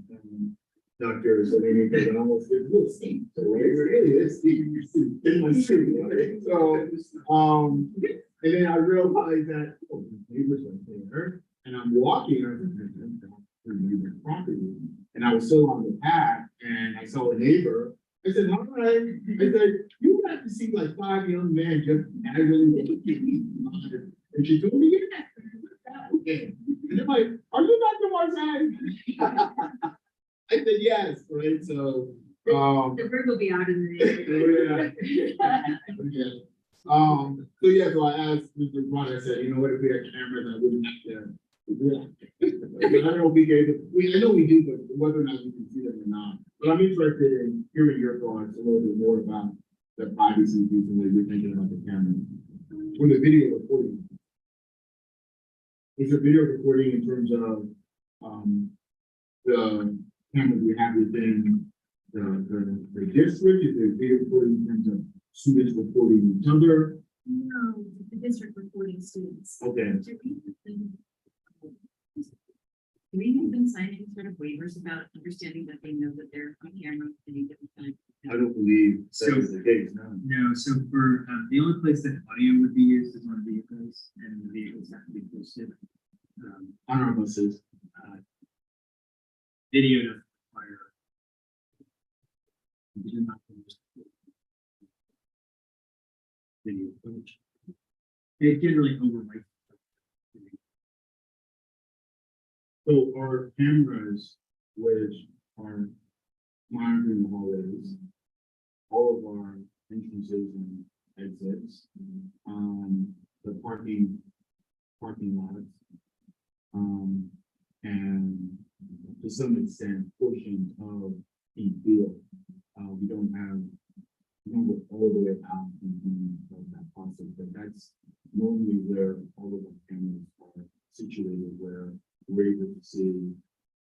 doctor, so they need to almost get a little steep. So right where it is, in my street. Right? So, and then I realized that, oh, the neighbor's right there. And I'm walking, I was like, property. And I was still on the path, and I saw a neighbor. I said, all right. I said, you have to see like 5 young men just casually looking at me. And she told me, yeah. Okay. And they're like, are you Dr. Marzine? I said, yes, right? So, The bird will be out in the yeah. So yeah, so I asked Mr. Brown, I said, you know what, if we had cameras, I wouldn't have to. Yeah. I don't know if I know we do, but whether or not you can see them or not. But I'm interested in hearing your thoughts a little bit more about the privacy piece and what you're thinking about the camera. With the video recording. Is a video recording in terms of the cameras we have within the district? Is there video recording in terms of students recording each other? No, the district reporting students. Okay. Do we have been signing sort of waivers about understanding that they know that they're on camera at any given time? I don't believe that is the case, no. No, so for, the only place that audio would be used is on vehicles, and the vehicles have to be posted. On our buses. Video doesn't require. We do not use video footage. It generally overwrites. So our cameras, which are monitoring the hallways, all of our entrances and exits, the parking lots, and to some extent, portions of the field. We don't go all the way out in that process, but that's normally where all of our cameras are situated, where we're able to see.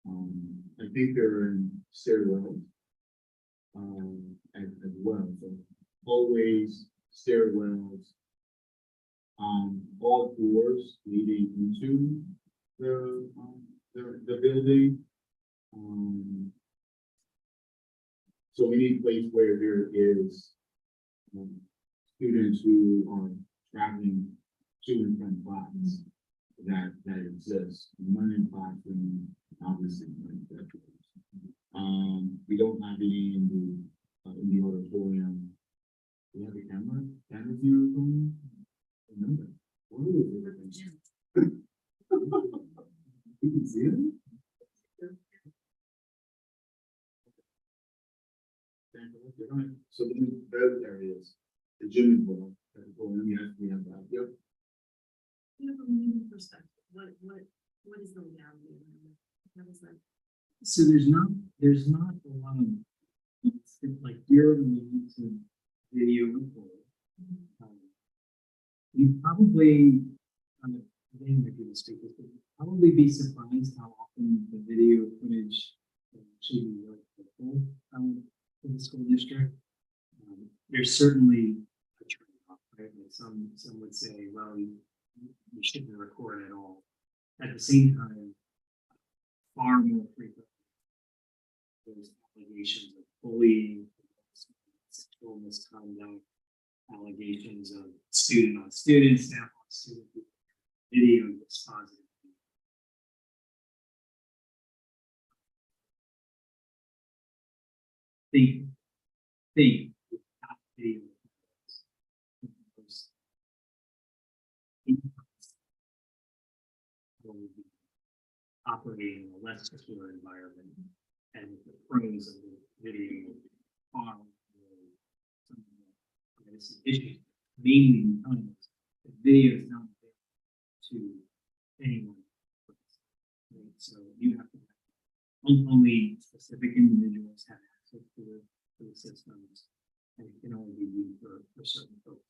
I think they're in stairwells as well. So hallways, stairwells, all doors leading into the building. So any place where there is students who are traveling to and from class, that exists. One in classroom, obviously. We don't have any in the auditorium. Do we have a camera? Cameras in the auditorium? Remember? Where is it? You can see it? So those areas, the gym as well. Yes, we have that. Yep. You know, from a legal perspective, what is the reality? How is that? So there's not a lot of, it's like you're in the video record. You probably, on the, I think I could speak this, but you'd probably be surprised how often the video footage actually be really helpful for the school district. There's certainly a trade-off, right? Like some would say, well, you shouldn't record at all. At the same time, far more frequent there's allegations of bullying, sexual misconduct, allegations of student on student, staff on student, video dispositive. Think without video will be operating in a less secure environment, and the pros of the video are some of the privacy issues, mainly because the video is not available to anyone. Right? So you have to have only specific individuals have access to the systems, and it can only be used for certain folks.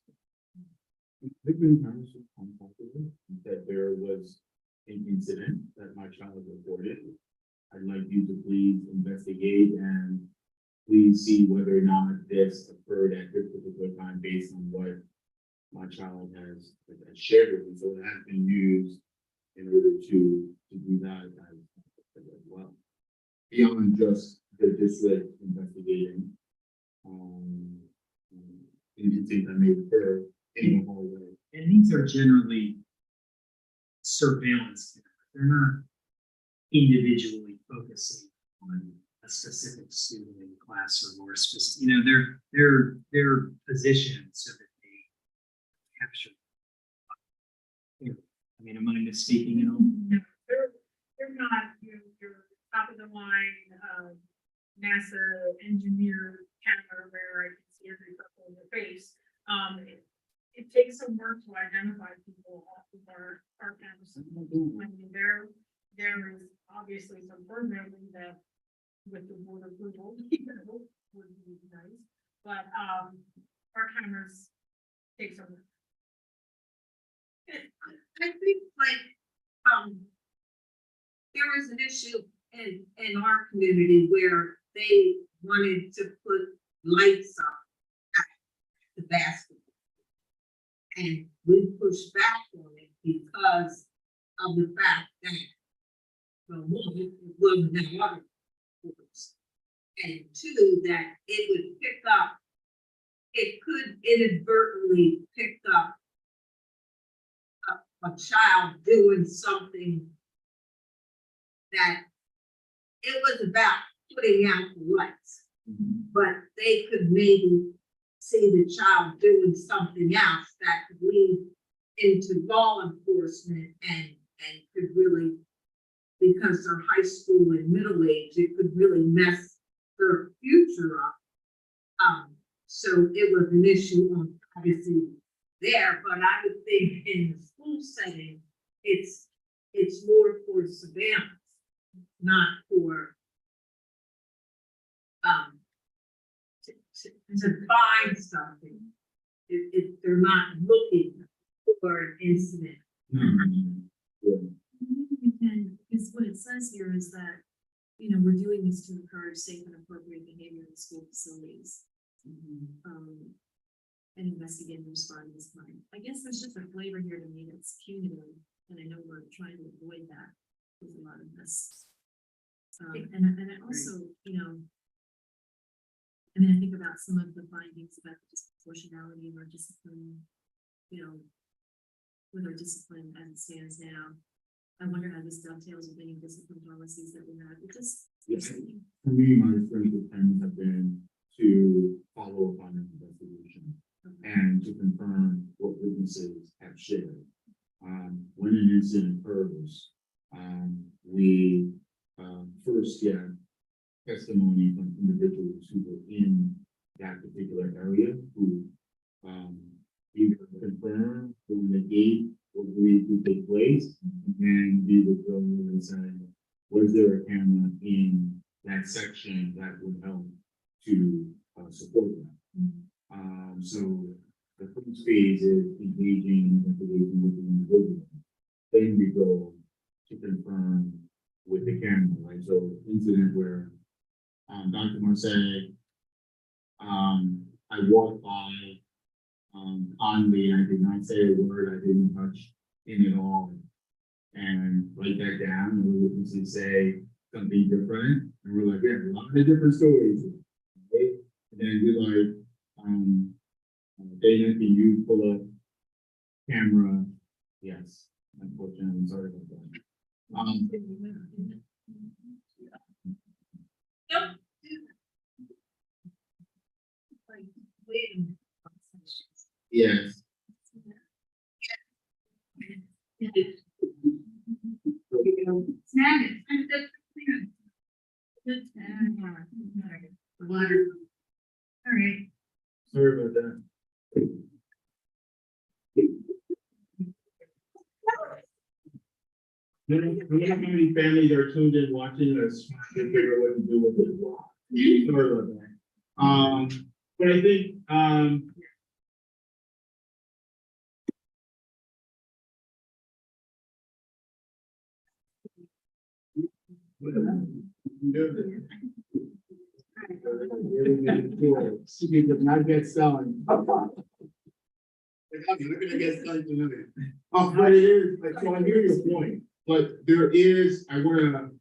I've been honest with contacted that there was an incident that my child reported. I'd like you to please investigate and please see whether or not this occurred at this particular time based on what my child has shared with me. So it has been used in order to do that as well. Beyond just the district investigating incidents that may occur in the hallway. And these are generally surveillance cameras. They're not individually focusing on a specific student in the classroom or specific, you know, they're positioned so that they capture. I mean, am I misspeaking at all? No, they're not your top of the line NASA engineer camera where I can see every purple in your face. It takes some work to identify people off of our campus. I mean, there is obviously some programming that with the board approval, would be nice, but our cameras take some work. I think like, there was an issue in our community where they wanted to put lights up at the basketball. And we pushed back on it because of the fact that, well, one, it wasn't that other course, and two, that it would pick up, it could inadvertently pick up a child doing something that it was about putting out the lights, but they could maybe see the child doing something else that could lead into law enforcement and could really, because they're high school and middle age, it could really mess their future up. So it was an issue on privacy there, but I would think in the school setting, it's more for surveillance, not for to find something. If they're not looking for an incident. Maybe we can, because what it says here is that, you know, we're doing this to encourage safe and appropriate behavior in school facilities. And investigate and respond to this crime. I guess there's just a flavor here to me that's punitive, and I know we're trying to avoid that with a lot of this. And I also, you know, I mean, I think about some of the findings about the disproportionality of our discipline, you know, with our discipline as it stands now. I wonder how this dovetails with any discipline policies that we have. It just, Yes. For me, my experience with parents have been to follow up on an investigation and to confirm what witnesses have shared. When an incident occurs, we first get testimony from individuals who were in that particular area who either confirm or negate what believed to take place, and we would go and say, was there a camera in that section that would help to support that? So the first phase is engaging and investigating with the individual. Then we go to confirm with the camera, right? So incident where Dr. Marseille, I walked by Conley, I did not say a word, I didn't touch him at all. And write that down, and we witnesses say something different, and we're like, yeah, a lot of different stories, right? And then we're like, Dana, can you pull up camera? Yes, unfortunately, I'm sorry about that. Yes. Snag it. I'm just clear. Good snag. The water. All right. Sorry about that. You know how many families are tuned in watching us trying to figure out what to do with it. Sorry about that. But I think, She does not get selling. We're gonna get started tonight. But it is, like, so I hear your point, but there is, I wanna,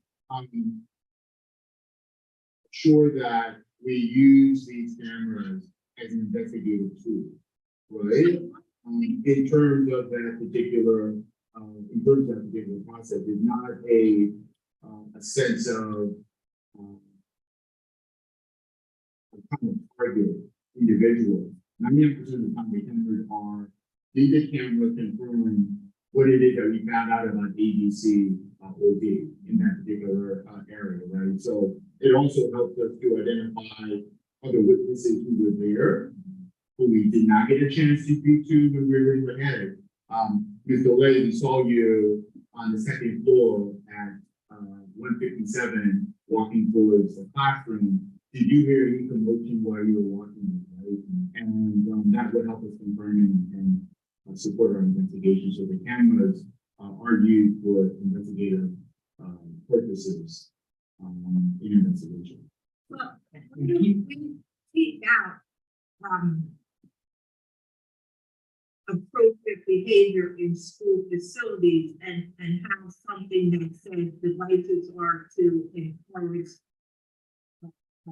sure that we use these cameras as an investigative tool, right? In terms of that particular, process, it's not a sense of, kind of target individual. 90% of the time, the cameras are, did the camera confirm what it is that we found out about ABC OD in that particular area, right? So it also helps us to identify other witnesses who were there, who we did not get a chance to speak to when we were looking at it. Mr. Lay, we saw you on the second floor at 157 walking towards the classroom. Did you hear any commotion while you were walking, right? And that would help us confirm and support our investigation. So the cameras are used for investigative purposes in investigation. Well, we keep out, appropriate behavior in school facilities and have something that says devices are to encourage a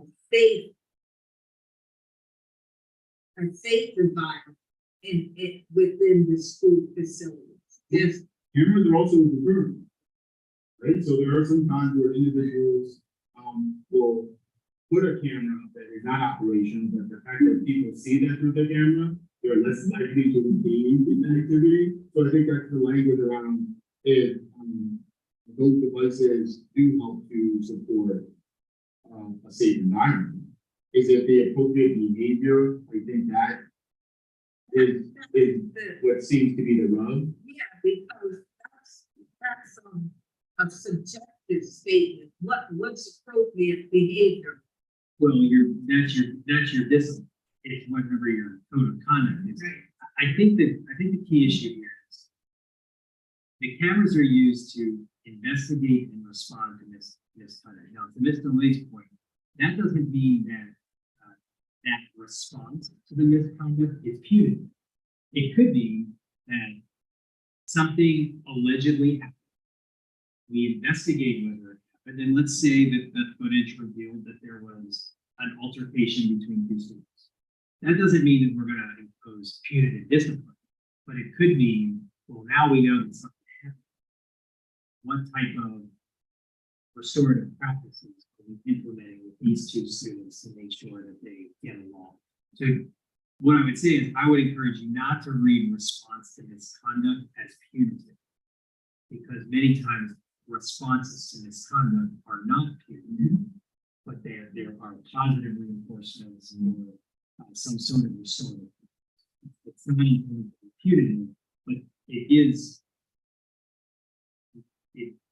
safe environment in it within the school facilities. There's Cameras are also determined, right? So there are some times where individuals will put a camera that is not operational, but the fact that people see that through the camera, they're less likely to engage in that activity. So I think that's the language around if those devices do help to support a safe environment. Is it the appropriate behavior? I think that is what seems to be the rub. yeah, because that's a subjective statement. What's appropriate behavior? Well, that's your discipline. It's whatever your code of conduct is. Right. I think the key issue here is the cameras are used to investigate and respond to misconduct. Now, to Mr. Lay's point, that doesn't mean that that response to the misconduct is punitive. It could be that something allegedly happened. We investigate whether it happened, and let's say that the footage revealed that there was an altercation between two students. That doesn't mean that we're going to impose punitive discipline, but it could mean, well, now we know that something happened. What type of restorative practices are we implementing with these two students to make sure that they get along? So what I would say is I would encourage you not to read response to misconduct as punitive, because many times responses to misconduct are not punitive, but there are positive reinforcements or some sort of restorative. It's not even punitive, but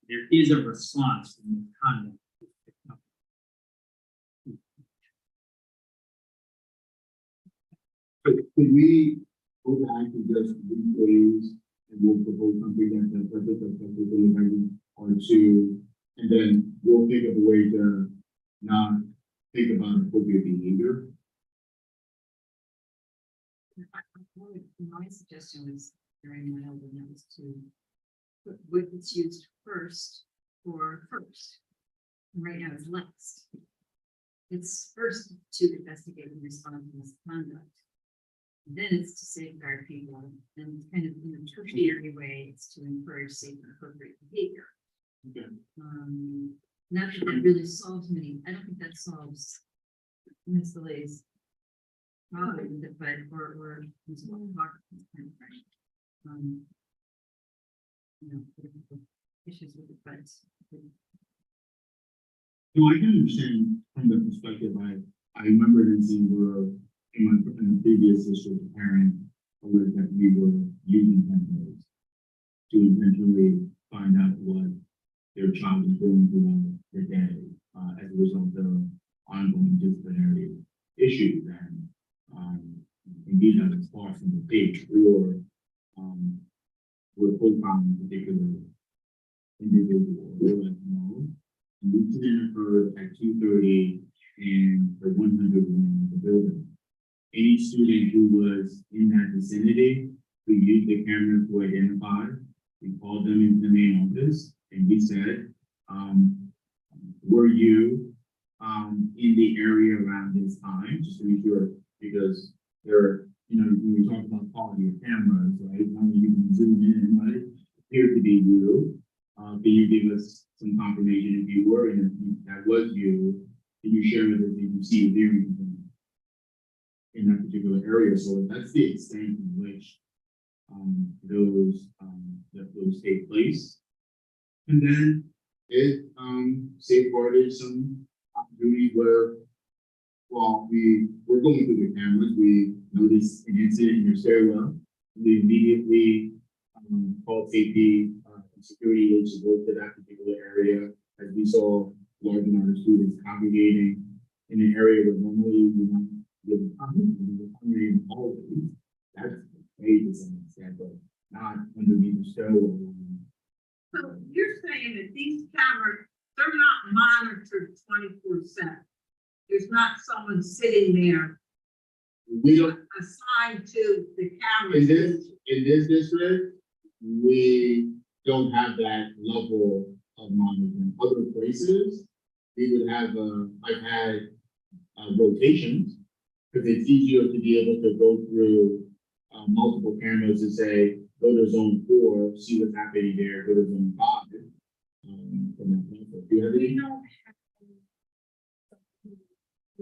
there is a response to misconduct. But could we go back to just rephrase and we'll propose something that's the purpose of something or two, and then we'll think of a way to not think about appropriate behavior. My suggestion was very mild, and that was to put what it's used first for first. And right now it's last. It's first to investigate and respond to misconduct. Then it's to safeguard people, and kind of in a tertiary way, it's to encourage safe and appropriate behavior. Okay. Not that that really solves many, I don't think that solves Ms. Delay's problem, but, or Ms. Walker, kind of thing. You know, political issues with it, but. No, I can understand from the perspective, I remember Nancy, were in the previous district, a parent alert that we were using cameras to eventually find out what their child was going through the day, as a result of ongoing disciplinary issues. And, indeed, that is far from the page or, we're profiling a particular individual. We're like, no. And the incident occurred at 2:30 in the 100 room of the building. Any student who was in that vicinity, we used the camera to identify. We called them into the main office and we said, were you in the area around this time? Just to be sure, because there, you know, when we talk about quality of cameras, right? You can zoom in, right? Appear to be you. Can you give us some confirmation if you were, and if that was you, can you share with us if you see a hearing in that particular area? So that's the extent in which those take place. And then it safeguarded some opportunity where, while we were going through the cameras, we noticed an incident in your stairwell. We immediately called safety and security agents to go to that particular area, as we saw large amount of students congregating in an area where normally we don't really congregate always. That's major to some extent, but not underneath the stairwell. So you're saying that these cameras, they're not monitored 24/7. There's not someone sitting there We don't, assigned to the cameras. in this district, we don't have that level of monitoring. Other places, we would have, I've had rotations, because it's easier to be able to go through multiple cameras and say, go to zone 4, see what's happening there, go to zone 5. From that point. Do you have We any? don't have who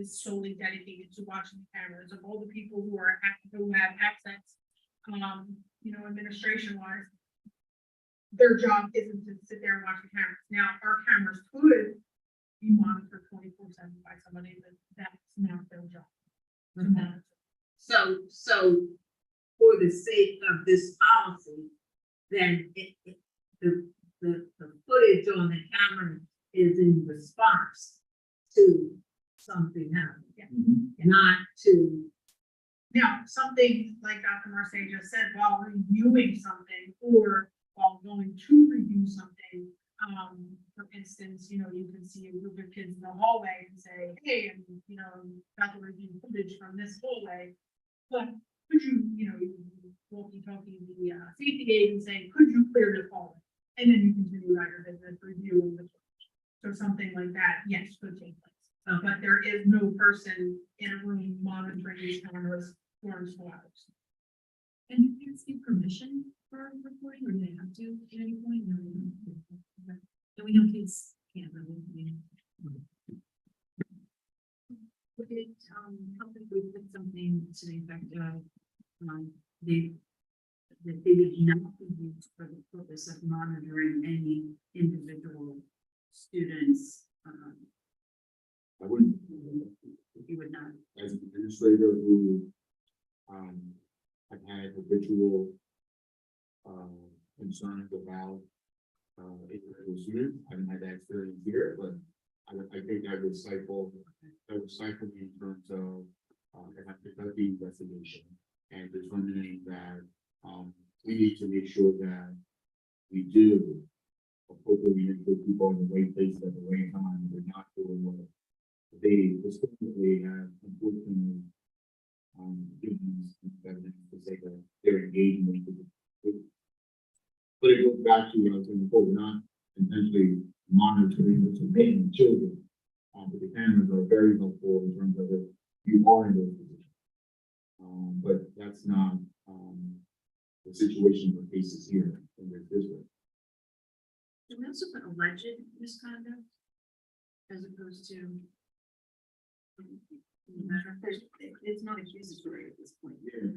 is solely dedicated to watching the cameras of all the people who have access, you know, administration wise. Their job isn't to sit there and watch the cameras. Now, our cameras could be monitored 24/7 by somebody, but that's not their job. to monitor. So for the sake of this policy, then the footage on the camera is in response to something happening, Mhm. not to. Now, something like Dr. Marseille just said, while reviewing something or while going to review something, for instance, you know, you can see a group of kids in the hallway and say, hey, and, you know, got to review footage from this hallway. But could you, you know, walkie-talkie the safety aide and saying, could you clear this hallway? And then you continue about your business reviewing the footage. So something like that, yes, could take place. But there is no person in a room monitoring these cameras during school hours. And you can't give permission for recording, or do they have to at any point? No, they don't. And we know kids can't really, would it, help if we put something to the effect of, that they would not be used for the purpose of monitoring any individual students, I wouldn't, you would not. as an administrator who, have had habitual, concerns about, individual students. I haven't had that experience here, but I think that would stifle me in terms of, the investigation. and determining that, we need to make sure that we do appropriately include people in the right place at the right time. They're not doing what they historically have unfortunately, given us evidence to say that they're engaging with it. But it goes back to what I was saying before, we're not intentionally monitoring or surveilling children. But the cameras are very helpful in terms of if you are in those positions. But that's not, the situation or cases here in this district. Do we also put alleged misconduct as opposed to? It's not accusatory at this point. Yeah.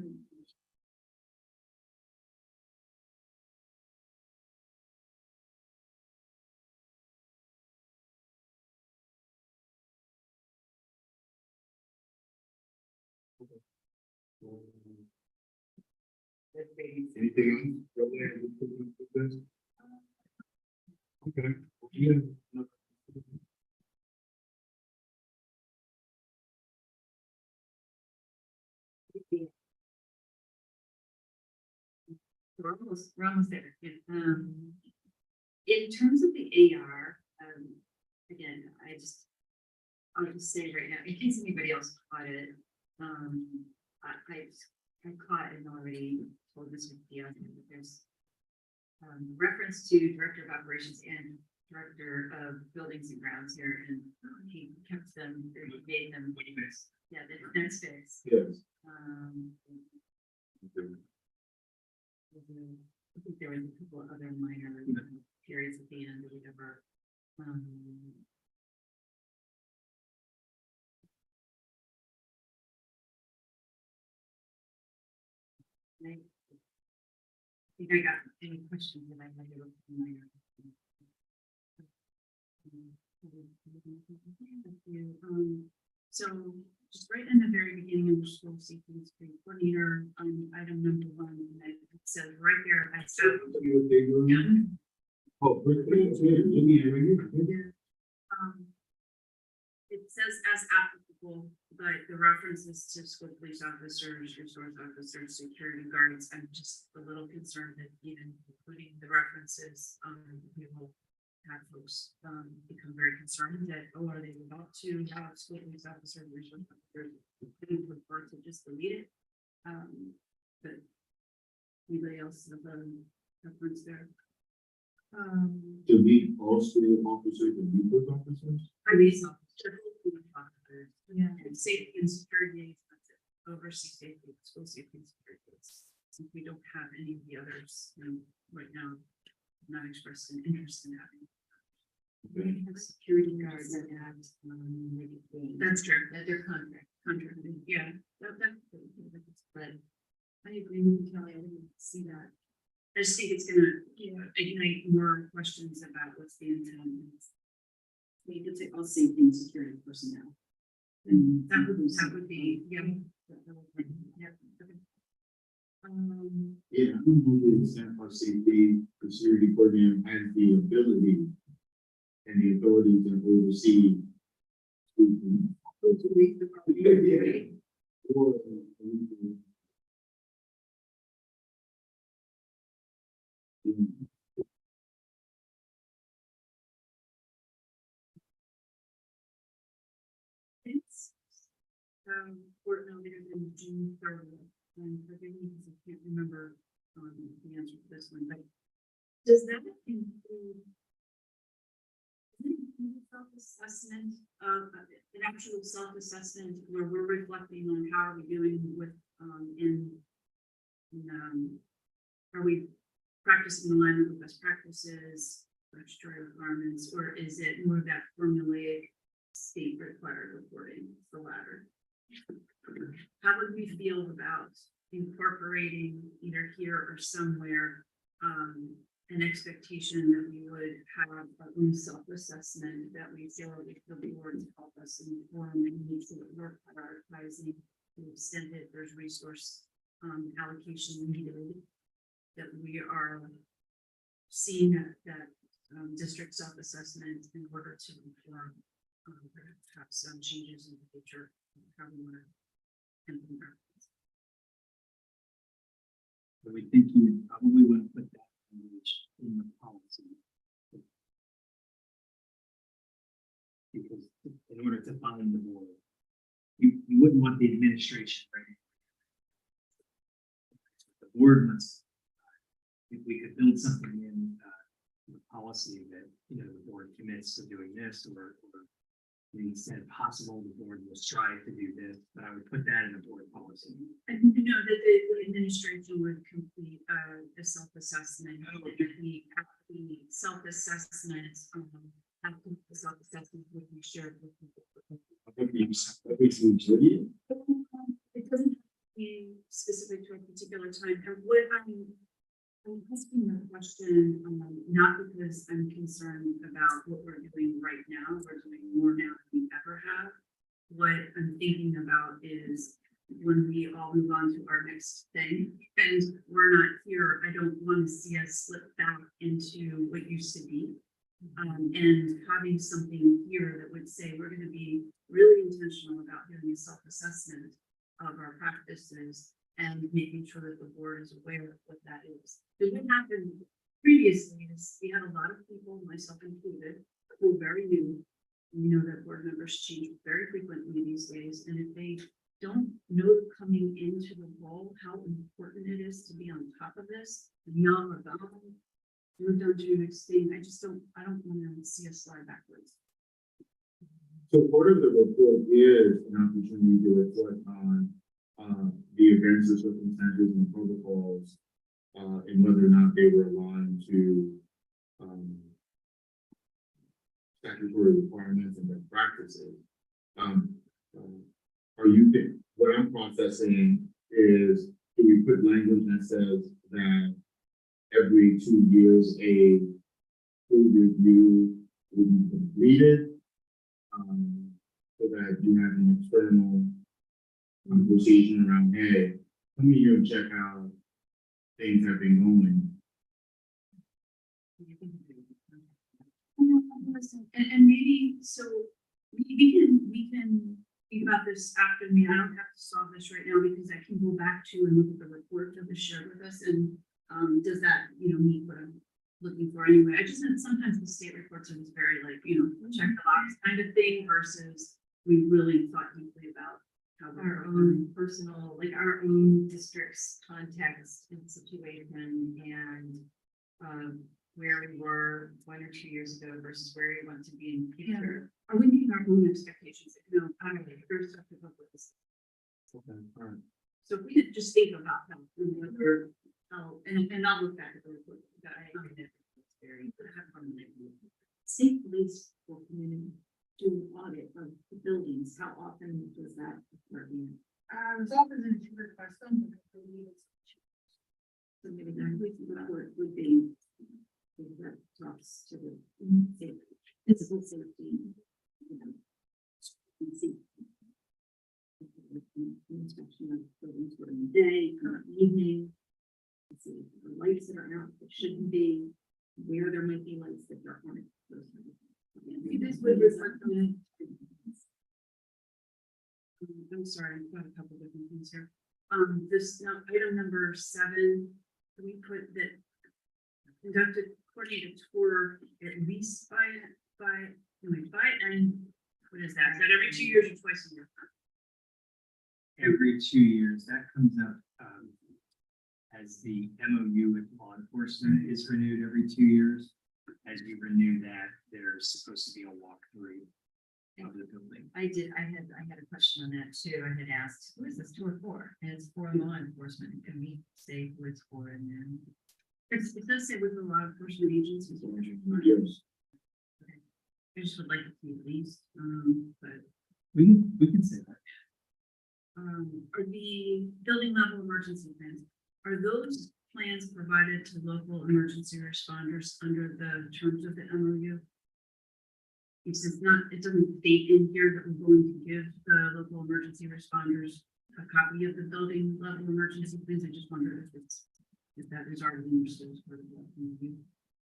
Anything else? Okay. Yeah. We're almost there. Yeah. In terms of the AR, again, I'll just say right now, in case anybody else caught it, I caught and already told this with the other, that there's reference to Director of Operations and Director of Buildings and Grounds here, and he kept them, or he made them, yeah, that's fixed. Yes. I think there was a couple of other minor periods at the end or whatever. I think I got any questions that I had to look at minor. So just right in the very beginning of the school safety and security coordinator, item number 1, and it says right there, I said, Oh, it says as applicable, but the references to school police officers, resource officers, security guards, I'm just a little concerned that even including the references, we will have folks become very concerned that, oh, are they about to have school police officers, resource officers, we prefer to just delete it. But anybody else have a preference there? Delete all school officers and youth officers? Police officers, Yeah. and safety and security, that's it. Oversee safety, school safety and security. Since we don't have any of the others, right now, not expressed an interest in having. Okay. Security guards that have, that's true, that they're contract, yeah, but I agree with you, Kelly. I didn't see that. I just think it's gonna, ignite more questions about what's the intent. You could say all safety and security personnel. And that would be, yeah. Yeah. Okay. Yeah, I don't know the extent our safety and security program has the ability and the authority to oversee. Or, It's, or no later than June 30th, and forgive me because I can't remember, the answer to this one, but does that include? Self-assessment, an actual self-assessment where we're reflecting on how are we doing with, are we practicing alignment with best practices, statutory requirements, or is it more of that formulaic state required reporting, the latter? How would we feel about incorporating either here or somewhere, an expectation that we would have our own self-assessment that we feel like the board to help us inform and needs that we're prioritizing to the extent that there's resource allocation needed, that we are seeing that district self-assessment in order to inform perhaps some changes in the future, how we want to implement. I would think you would probably want to put that language in the policy. Because in order to bind the board, you wouldn't want the administration, right? The board must, if we could build something in the policy that, you know, the board commits to doing this, or we said possible, the board will strive to do this, but I would put that in the board policy. I think to know that the administration would complete the self-assessment, Oh, that the self-assessment, after the self-assessment would be shared with people. It doesn't be specific to a particular time, and what I'm asking the question, not because I'm concerned about what we're doing right now, we're doing more now than we ever have. What I'm thinking about is when we all move on to our next thing, and we're not here, I don't want to see us slip back into what used to be. And having something here that would say, we're going to be really intentional about doing a self-assessment of our practices and making sure that the board is aware of what that is. Because what happened previously is we had a lot of people, myself included, who were very new. We know that board members change very frequently these days, and if they don't know coming into the role how important it is to be on top of this, not about move down to your next thing. I don't want to see us slide backwards. So part of the report is an opportunity to reflect on the events, the circumstances, and protocols, and whether or not they were aligned to statutory requirements and best practices. What I'm processing is, do we put language that says that every 2 years a full review will be completed, so that you have an external conversation around, hey, come here and check how things have been going. And maybe, so we can think about this after the meeting. I don't have to solve this right now because I can go back to and look at the report that was shared with us, and does that, meet what I'm looking for anyway? I just think sometimes the state reports are just very like, check the box kind of thing versus we really thought deeply about how Our own personal, like our own district's context and situation, and where we were 1 or 2 years ago versus where we want to be in the future. Are we meeting our own expectations? I don't know, there's stuff to come up with this. Okay, all right. So if we could just think about that, and I'll look back at the report. That I very state police will come in and do an audit of the buildings. How often does that occur? It's often in two requests, some of it, I believe it's. So maybe that report would be that talks to the physical safety. Inspection of buildings during the day, evening. See the lights that are out that shouldn't be, where there might be lights that are on it. This would reflect on it. I'm sorry, I've got a couple different things here. This now item number 7, we put that conducted coordinated tour at least by and what is that? Is that every 2 years or twice a year? Every 2 years, that comes up as the MOU with law enforcement is renewed every 2 years. As we renew that, there's supposed to be a walkthrough of the building. I had a question on that too. I had asked, who is this tour for? And it's for law enforcement. Can we say who it's for? And then It does say with the law enforcement agencies. Yes. I just would like to see at least, but We can say that. are the building level emergency plans, are those plans provided to local emergency responders under the terms of the MOU? It's not, it doesn't state in here that we're going to give the local emergency responders a copy of the building level emergency plans. I just wondered if that is already understood as part of the MOU.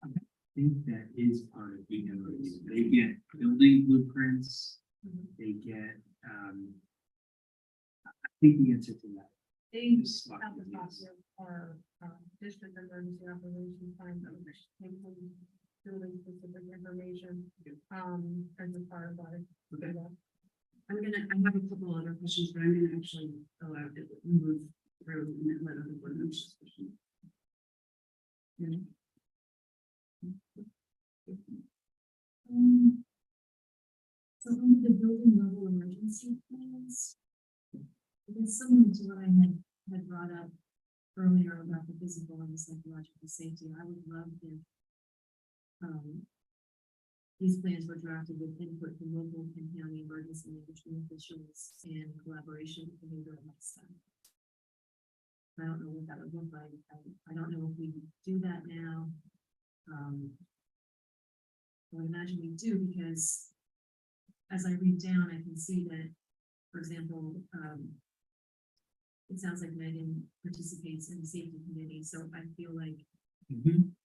I think that is part of the MOU. They get building blueprints, they get, I think the answer to that They is have the process. our, district emergency operations plan that includes building specific information, as a part of our. Okay. I have a couple other questions, but I'm gonna actually allow it, move through and then let other board members ask questions. So under the building level emergency plans, I guess similar to what I had brought up earlier about the physical and the psychological safety, I would love if these plans were drafted with input from local and county emergency management officials and collaboration with behavioral health staff. I don't know what that would look like. I don't know if we do that now. I would imagine we do, because as I read down, I can see that, for example, it sounds like Megan participates in the safety committee, so I feel like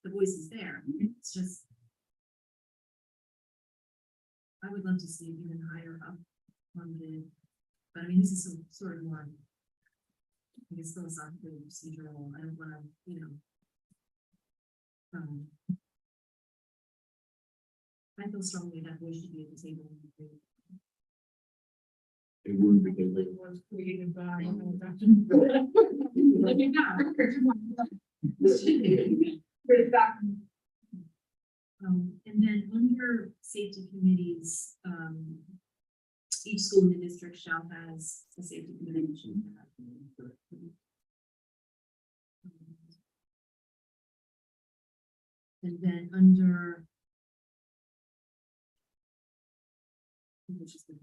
the voice is there. It's just, I would love to see it even higher up on the, but I mean, this is sort of more, I guess, philosophically procedural. I don't want to, I feel strongly that voice should be at the table. It wouldn't be It was created by. And then under safety committees, each school in the district shall has a safety committee. And then under, which is the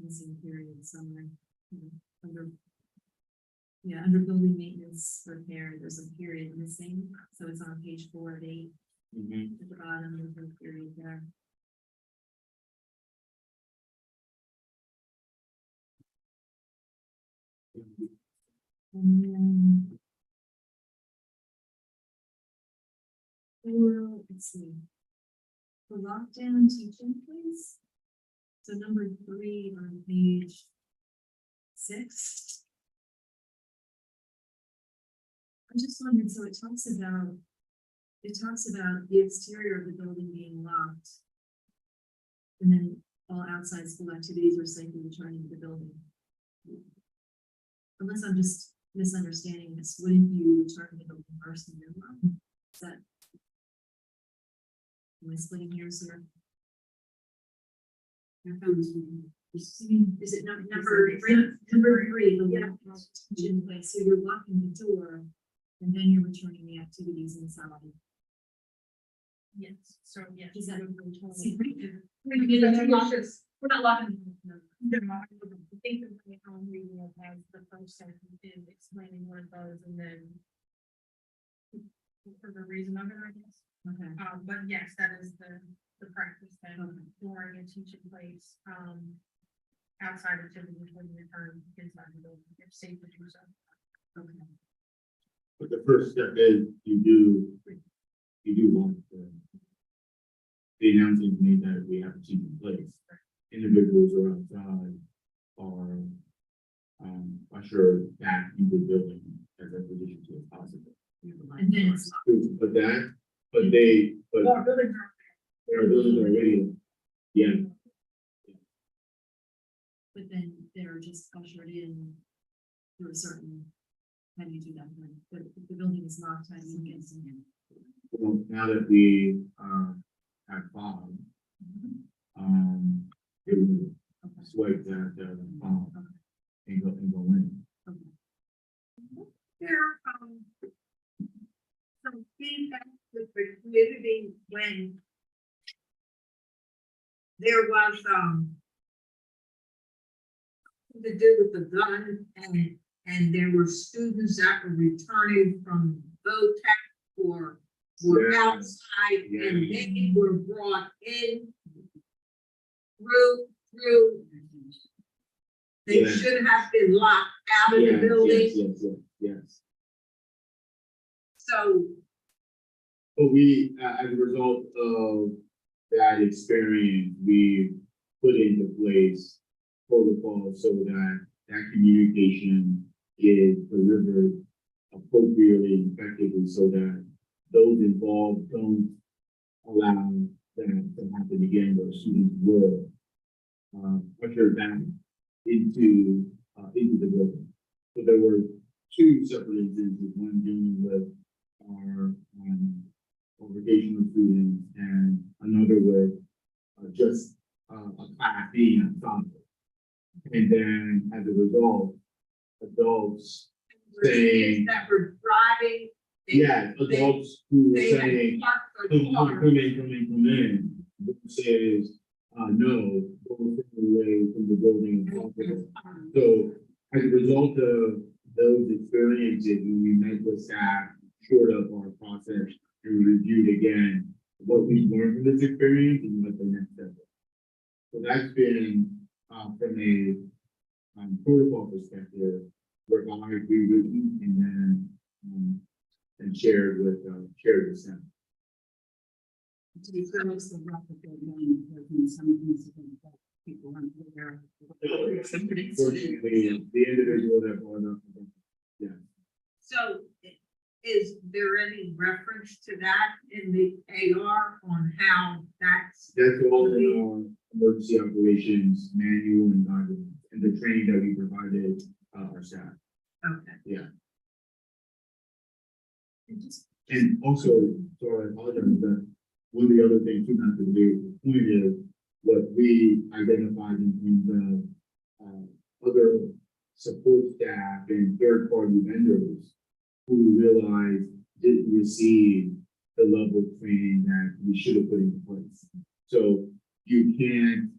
missing period summary, under, under building maintenance repair, there's a period missing, so it's on page 4 of 8. At the bottom, there's a period there. And then let's see, for lockdown teaching, please. So number 3 on page 6. I just wondered, so it talks about the exterior of the building being locked, and then all outside school activities are safely returning to the building. Unless I'm just misunderstanding this, wouldn't you return to the building first and then lock? Is that, am I splitting hairs here? I found this one. Is it number 3? Number 3, the locked place. So you're locking the door, and then you're returning the activities inside. Yes, so yes. Is that totally? We're not locking. No, I think that the reading of has the first sentence is explaining what it does, and then for the reason of it, I guess. Okay. But yes, that is the practice that during a teaching place, outside activities when you return inside the building, it's safe to do so. Okay. But the first step is you do want the announcement made that we have a team in place. Individuals are outside are ushered back into the building as expeditiously as possible. And then it's But there are buildings already. Yeah. but then they're just ushered in through a certain, how do you do that? The building is locked, how do you get in? Well, now that we have five, it would swipe that phone and go in. There, some feedback with the community when there was, to do with the gun and there were students that were returning from VOTEC or were Yeah. outside Yeah. and they were brought in through. They Yeah. should have been locked out of the building. Yes. So But we, as a result of that experience, we put into place protocols so that communication is delivered appropriately and effectively so that those involved don't allow that to happen again, where students will usher back into the building. So there were two separate instances, one dealing with our vocational students and another with just a class being ensemble. And then as a result, adults saying, That were driving. yes, adults who were They had saying, parked come their car. in. Says, no, go away from the building. and talk to them. So as a result of those experiences, when we met with staff, short up our process and we reviewed again what we learned from this experience and what the next step is. So that's been from a protocol perspective, whereby we reviewed and then and shared with staff. To be clear, it's the rough of the building, when some things have been, people aren't aware. Fortunately, the individual that brought up, yeah. So is there any reference to that in the AR on how that's? That's all in our emergency operations manual and guidelines and the training that we provided our staff. Okay. Yeah. And just And also, sorry, I apologize, but one of the other things too, not to do, the point is what we identified in terms of other support staff and third-party vendors who we realized didn't receive the level of training that we should have put into place. So you can't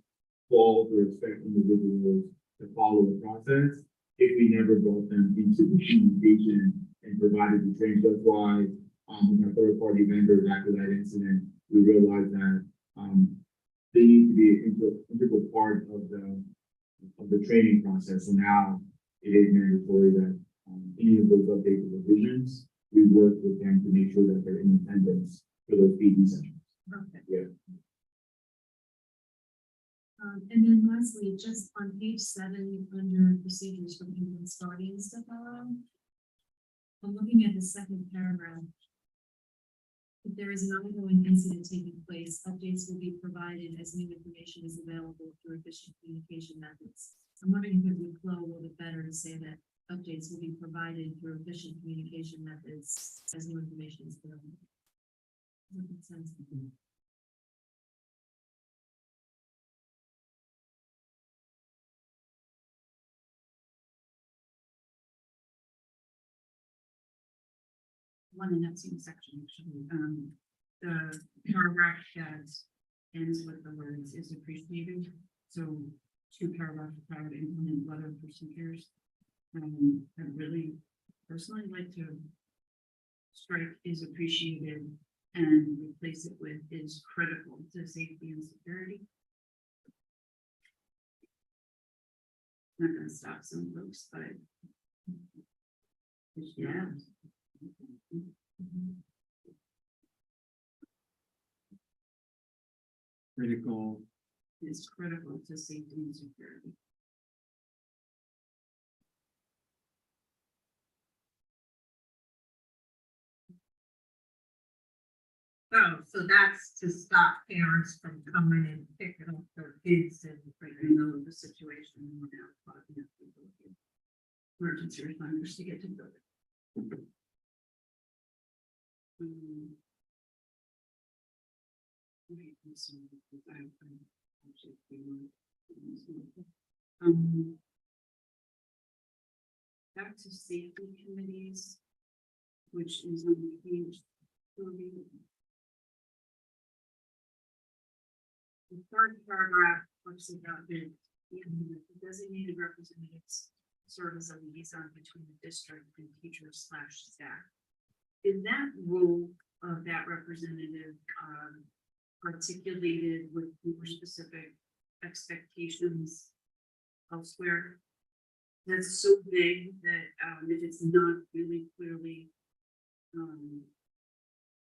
fault or expect individuals to follow the process if we never brought them into the communication and provided the training. That's why with our third-party vendors after that incident, we realized that they need to be an integral part of the training process. So now it is mandatory that any of those updated revisions, we work with them to make sure that they're in attendance for those PD sessions. Okay. Yeah. And then lastly, just on page 7, under procedures for infants, guardians to follow. I'm looking at the second paragraph. If there is an ongoing incident taking place, updates will be provided as new information is available through efficient communication methods. I'm wondering if it would flow a little bit better to say that updates will be provided through efficient communication methods as new information is available. Does that make sense? One in that same section, actually, the paragraph that ends with the words is appreciated. So 2 paragraphs prior to implement letter of procedures. I'd really personally like to strike is appreciated and replace it with is critical to safety and security. Not gonna stop some folks, but yeah. Critical. Is critical to safety and security. Oh, so that's to stop parents from coming and picking up their kids and You know, the situation we're now talking about. Emergency responders to get to the building. Wait, I'm sorry, because I'm actually feeling back to safety committees, which is on page 30. The third paragraph talks about the designated representatives serve as a liaison between the district and teachers / staff. Is that role of that representative articulated with more specific expectations elsewhere? That's so big that if it's not really clearly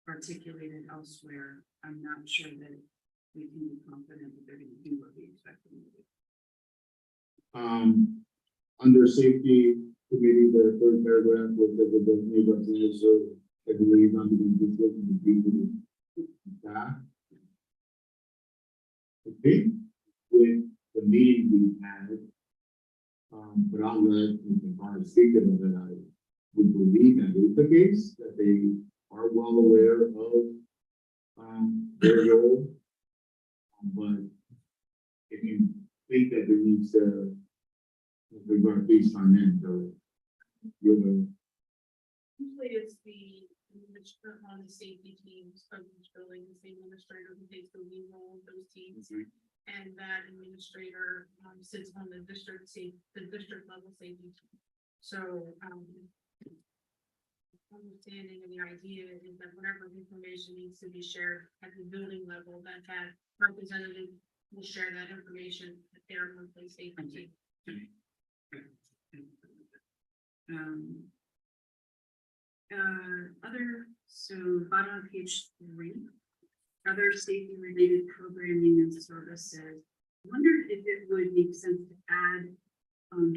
articulated elsewhere, I'm not sure that we can be confident that they're going to do what we expect them to do. Under safety, Committee, the third paragraph, was that the designated representatives are, I believe, not even district and the people staff. I think with the meeting we had, but I'll let Mr. Barr speak about that. I would believe that is the case, that they are well aware of, their role. But if you think that there needs to, if we're going to please chime in, so you're the, Usually it's the administrator on the safety teams of each building, the same administrator who takes the lead role of those teams. And that administrator sits on the district level safety team. So, understanding and the idea is that whatever information needs to be shared at the building level, that representative will share that information at their monthly safety team. So bottom of page 3, other safety related programming and services. I wondered if it would make sense to add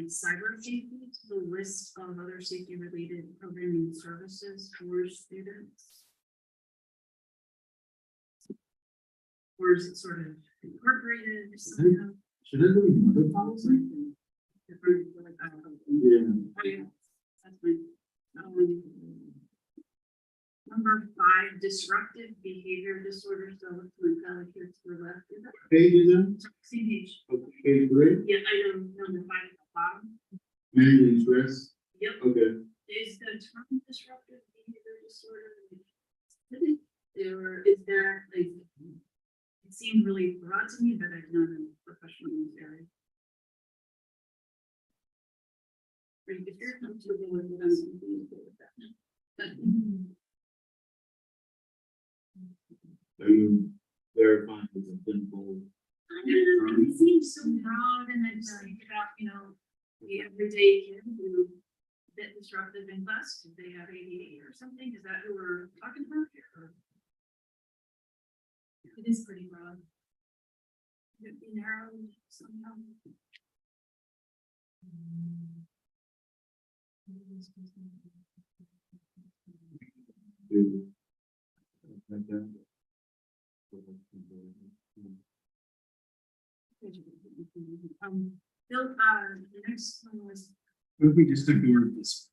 cyber safety to the list of other safety related programming and services for students. Or is it sort of incorporated somehow? should I do another policy? Different, like, Yeah. That's fine. Number 5, disruptive behavior disorders. So let's move down here to the left. Is that Page is in, same page? okay, page 3, Yeah, item number 5 at the bottom. managing stress, Yep. okay. Is the term disruptive behavior disorder, or is that like, it seemed really broad to me, but I'm not a professional in this area. If you're comfortable with it, I'm comfortable with that. Are you verifying it's a simple? It seems so broad, and then like about, the everyday kid who bit disruptive in class, do they have ADHD or something? Is that who we're talking about here? It is pretty broad. Could it be narrowed somehow? Bill, the next one was, What if we just took the word this?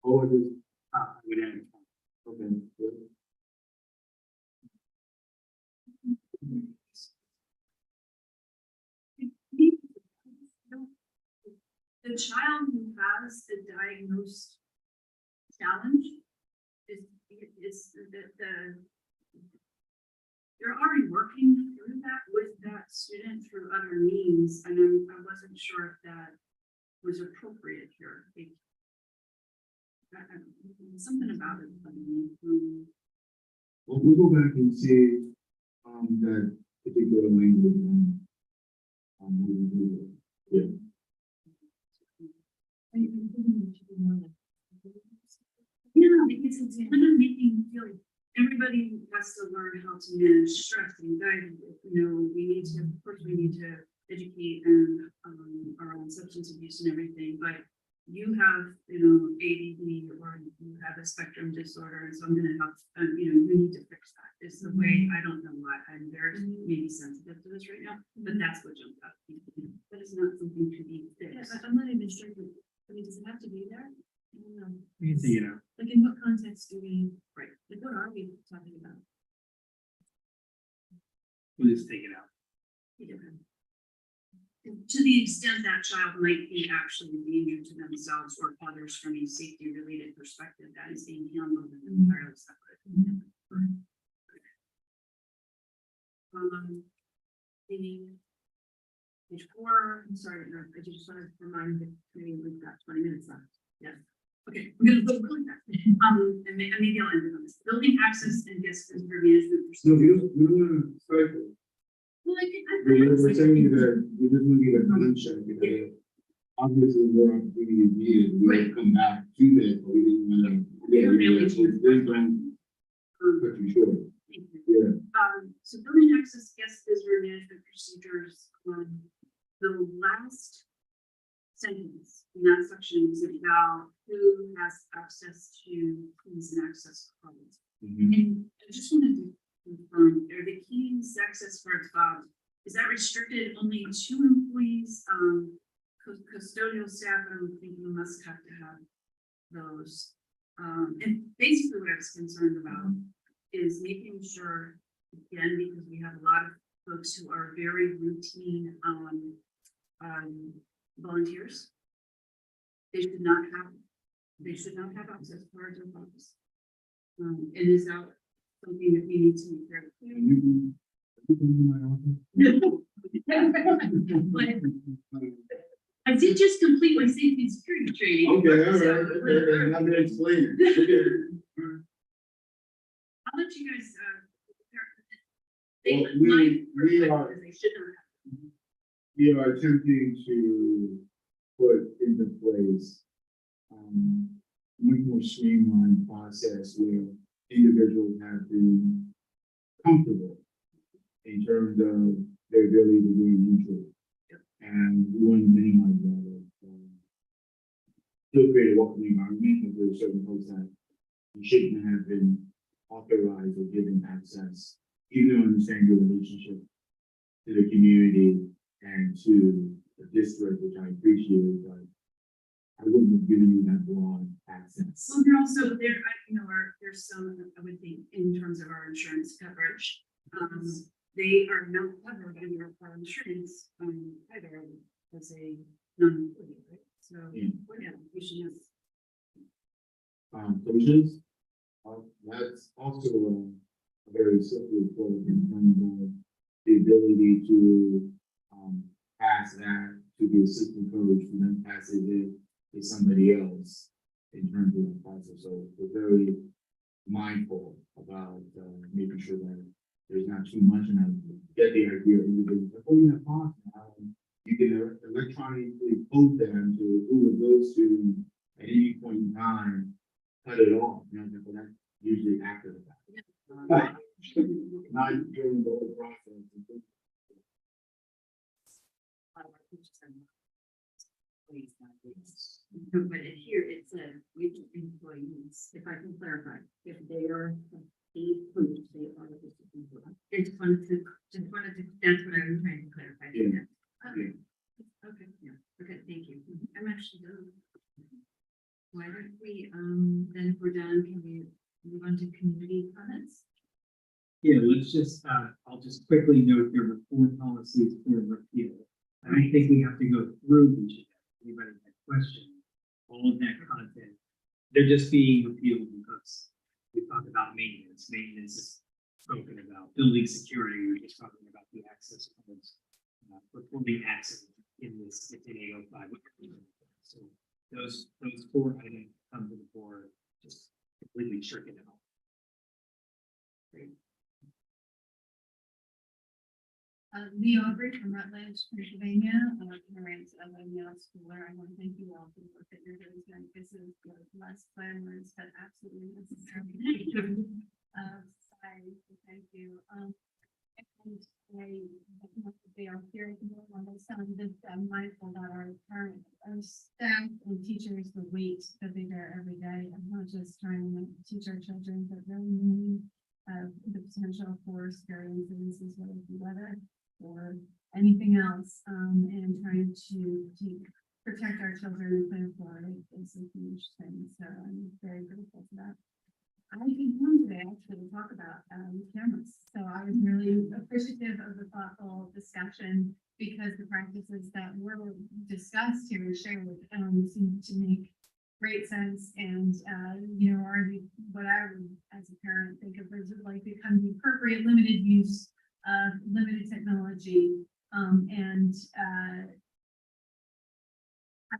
Oh, it is, I would add. okay. Yeah. the child who has the diagnosed challenge is the you're already working through that with that student through other means, and I wasn't sure if that was appropriate here. Something about it. Well, we'll go back and see, that particular language. We'll do it. Yeah. Yeah, because it's kind of making me feel like everybody has to learn how to manage stress and anxiety. We need to, of course, we need to educate and our own substance abuse and everything, but you have, ADD or you have a spectrum disorder, and so I'm gonna help, you need to fix that. It's the way, I don't know why, I'm very maybe sensitive to this right now, but that's what jumped out. That is not something to be fixed. I'm not even sure. Does it have to be there? I don't know. We can take it out. Like, in what context do we, Right. like, what are we talking about? We'll just take it out. To the extent that child might be actually a danger to themselves or others from a safety related perspective, that is being handled in an entirely separate. Page 4, I'm sorry, I just want to remind the committee we've got 20 minutes left. Yes. Okay, I'm gonna go really fast. And maybe I'll end it on this. Building access and guest visitor management. No, we don't want to strike it. Well, We're saying that we just want to get a concept, because obviously more opportunity is needed. We will come back to that, but we didn't want to. Cut you short. Thank you. Yeah. So building access, guest visitor management procedures, the last sentence in that section is about who has access to keys and access cards. Mhm. And I just wanted to confirm, are the keys access cards, is that restricted only to employees? Custodial staff, I don't think you must have to have those. And basically what I was concerned about is making sure, again, because we have a lot of folks who are very routine, volunteers. They should not have access cards or phones. And is that something that we need to be very clear? No. But I did just complete my safety and security training. Okay, all So, right, okay, I'm gonna explain it. Okay. I'll let you guys, Well, my we perspective are- is they should not have. We are attempting to put into place much more streamlined process where individuals have been comfortable in terms of their ability to gain entry. And we want to minimize that. Still create a welcoming environment, but there are certain folks that shouldn't have been authorized or given access, even though understand your relationship to the community and to the district, which I appreciate, but I wouldn't have given you that broad access. Well, they're also, there's some, I would think, in terms of our insurance coverage, they are not covered under our insurance, either as a non-employee, right? So, Yeah. yeah, we should have. Coaches, that's also a very simple quote in terms of the ability to pass that to the assistant coach, and then pass it in to somebody else in terms of the process. So we're very mindful about making sure that there's not too much, and I get the idea of everybody's like, oh, yeah, fine. You can electronically code them to who it goes to at any point in time, cut it off, but that's usually after the fact. Not during the whole process. But here it said, which employees, if I can clarify, if they are paid coach, they are the employee. I just wanted to, that's what I was trying to clarify. Yeah. Okay. Okay, yeah, okay, thank you. I'm actually done. Why don't we, then if we're done, can we move on to community comments? Yeah, let's just, I'll just quickly note there were 4 policies for repeal. I don't think we have to go through each of them. Anybody had questions, all of that content, they're just being repealed because we talked about maintenance. Maintenance is spoken about. Building security, we're just talking about the access codes. Performing access in this, it's in 805. So those 4 items come to the board, just completely stricken it off. Great. Lee Aubrey from Rutledge, Pennsylvania. Parents of a middle schooler. I want to thank you all for the work that you're doing tonight. This is less glamorous, but absolutely necessary. Society, so thank you. And they are here on the sound that I'm mindful that our parents, our staff and teachers, the weight that they bear every day. I'm not just trying to teach our children, but really meaning the potential for scary incidences, whether it be weather or anything else, and trying to protect our children and plan for it is a huge thing. So I'm very grateful for that. I came home today actually to talk about cameras. So I was really appreciative of the thoughtful discussion because the practices that were discussed here and shared seem to make great sense and are what I would as a parent think of as like the kind of the appropriate limited use of limited technology. I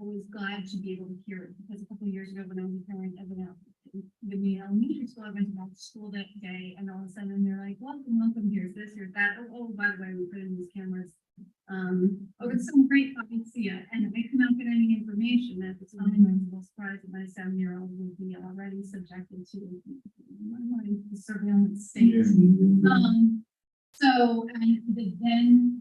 was glad to be able to hear it because a couple of years ago when I was a parent of the elementary school, I went to back to school that day and all of a sudden they're like, welcome here. this, here's that. Oh, by the way, we put in these cameras. Oh, it's so great talking to you. And I could not get any information at the time. I was a little surprised that my 7-year-old would be already subjected to the surveillance state. So, and then,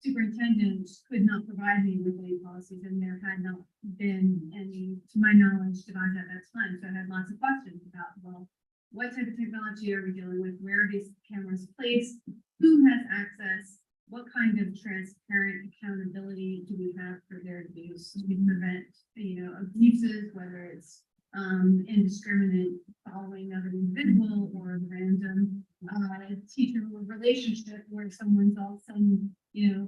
superintendent could not provide me with any policies, and there had not been any, to my knowledge, devised at that time. So I had lots of questions about, well, what type of technology are we dealing with? Where are these cameras placed? Who has access? What kind of transparent accountability do we have for their use to prevent, abuses, whether it's indiscriminate following of an individual or random teacher relationship where someone's all of a sudden,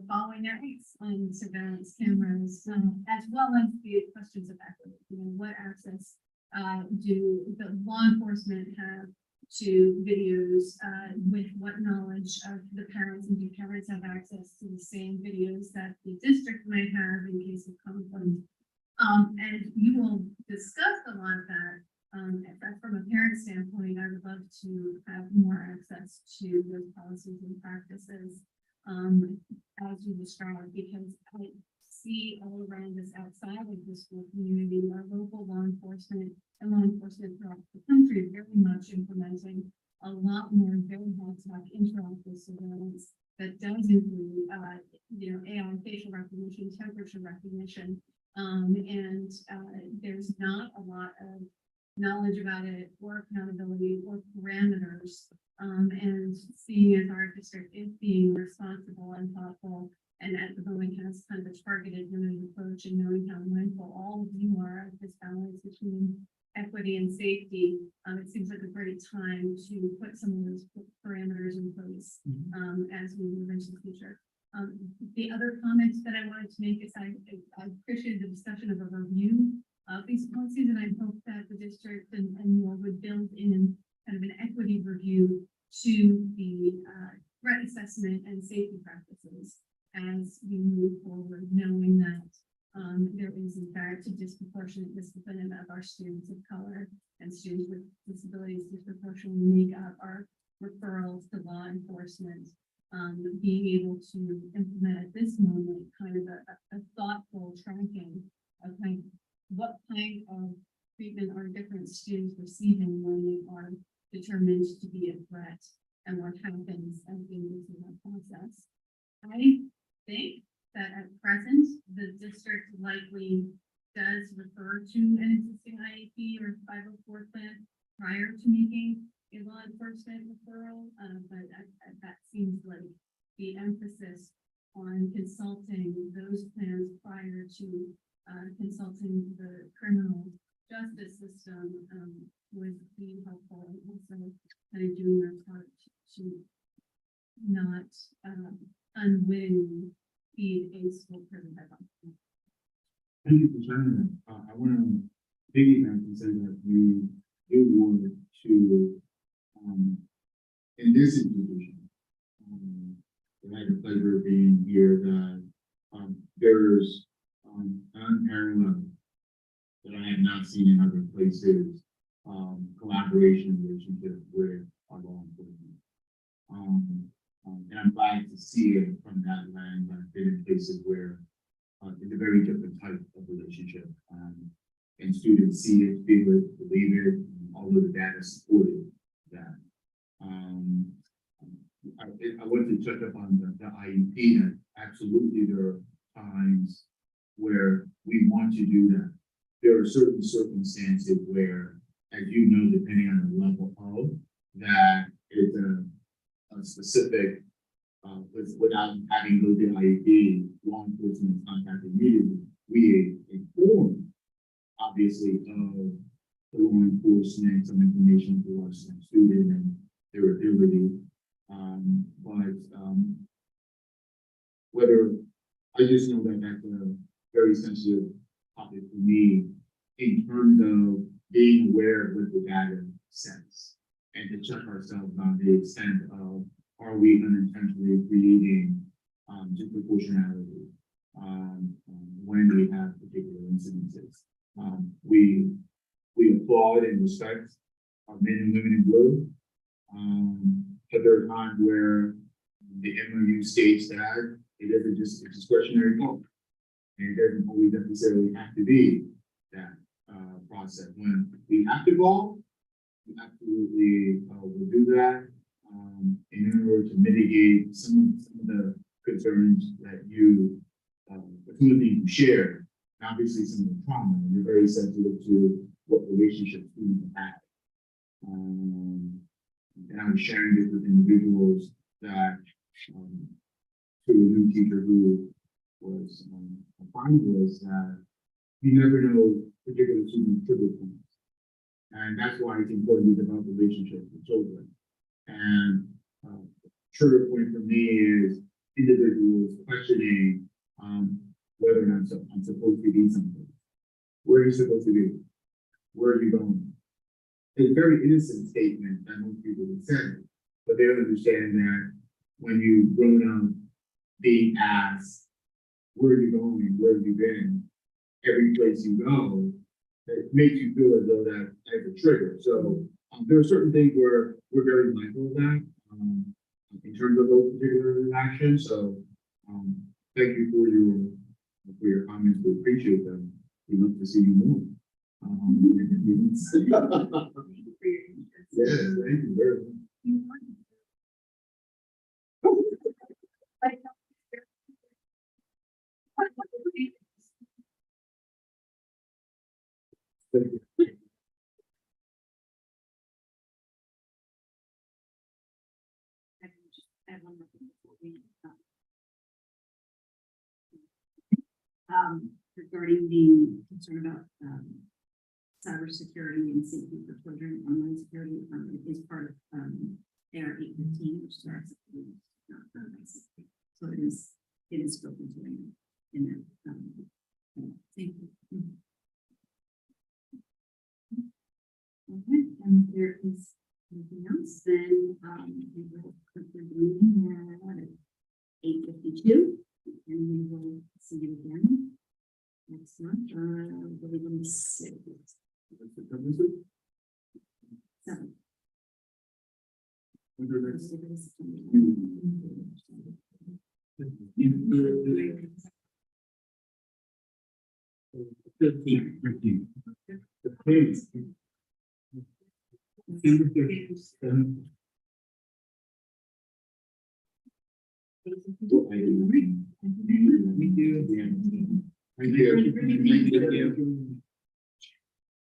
following their ex on surveillance cameras, as well as the questions of equity. What access do the law enforcement have to videos, with what knowledge of the parents, and do parents have access to the same videos that the district might have in case of conflict? And you will discuss a lot of that. From a parent standpoint, I would love to have more access to those policies and practices, as you described, because I see all around us outside of the school community, our local law enforcement and law enforcement throughout the country very much implementing a lot more very high-tech interactive surveillance that does include, AI facial recognition, temperature recognition, and there's not a lot of knowledge about it or accountability or parameters. And seeing as our district is being responsible and thoughtful, and at the moment has kind of a targeted limited approach, and knowing how mindful all of you are of this balance between equity and safety, it seems like a great time to put some of those parameters in place as we move into the future. The other comments that I wanted to make is I appreciate the discussion of a review of these policies, and I hope that the district and you all would build in kind of an equity review to the threat assessment and safety practices as we move forward, knowing that there is in fact a disproportionate discipline of our students of color and students with disabilities disproportionately make up our referrals to law enforcement. Being able to implement at this moment kind of a thoughtful tracking of what kind of treatment are different students receiving when they are determined to be a threat, and what happens as we move through that process. I think that at present, the district likely does refer to an existing IEP or 504 plan prior to making a law enforcement referral, but that seems like the emphasis on consulting those plans prior to consulting the criminal justice system would be helpful, and also kind of doing our part to not unwittingly feed a school prison pipeline. Thank you for sharing that. I want to piggyback and say that we do want to, in this institution, I had the pleasure of being here, that there's an unparalleled that I have not seen in other places, collaboration relationship with our law enforcement. And I'm glad to see it from that lens. I've been in places where it's a very different type of relationship, and students see it, feel it, believe it, and all of the data supported that. I want to touch upon the IEP, that absolutely there are times where we want to do that. There are certain circumstances where, as you know, depending on the level of that, it's a specific, without having to go to IEP, law enforcement contact immediately. We inform, obviously, of the law enforcement some information to our student and their ability. Whether I just know that that's a very sensitive topic for me in terms of being aware of what the data says, and to check ourselves on the extent of, are we unintentionally creating disproportionality when we have particular incidences. We applaud and respect our men and women in blue, but but there are times where the MOU states that it isn't just a discretionary vote. And it doesn't always necessarily have to be that process. When we have to vote, we absolutely will do that in order to mitigate some of the concerns that you, some of the things you share, and obviously some of the trauma. You're very sensitive to what relationships students have. And I was sharing this with individuals that to a new teacher who was finding was that you never know particular student trigger points. And that's why it's important to develop relationships with children. And trigger point for me is individuals questioning whether or not I'm supposed to be something. Where are you supposed to be? Where are you going? It's a very innocent statement that most people would say, but they don't understand that when you've grown up being asked, where are you going? Where have you been? Every place you go, it makes you feel as though that as a trigger. So there are certain things where we're very mindful of that in terms of those particular interactions. So thank you for your comments. We appreciate them. We love to see you more. Yes, thank you very much. Thank you. I can just add one more thing before we, regarding the concern about cybersecurity and safety for children, online security is part of AR 815, which starts at the so it is spoken to in that. Thank you. Okay, and there is anything else, then we will conclude the meeting at 8:52, and we will see you again next month, I believe on the 6th. 7th. The pace. December 30th. Thank you. Thank you.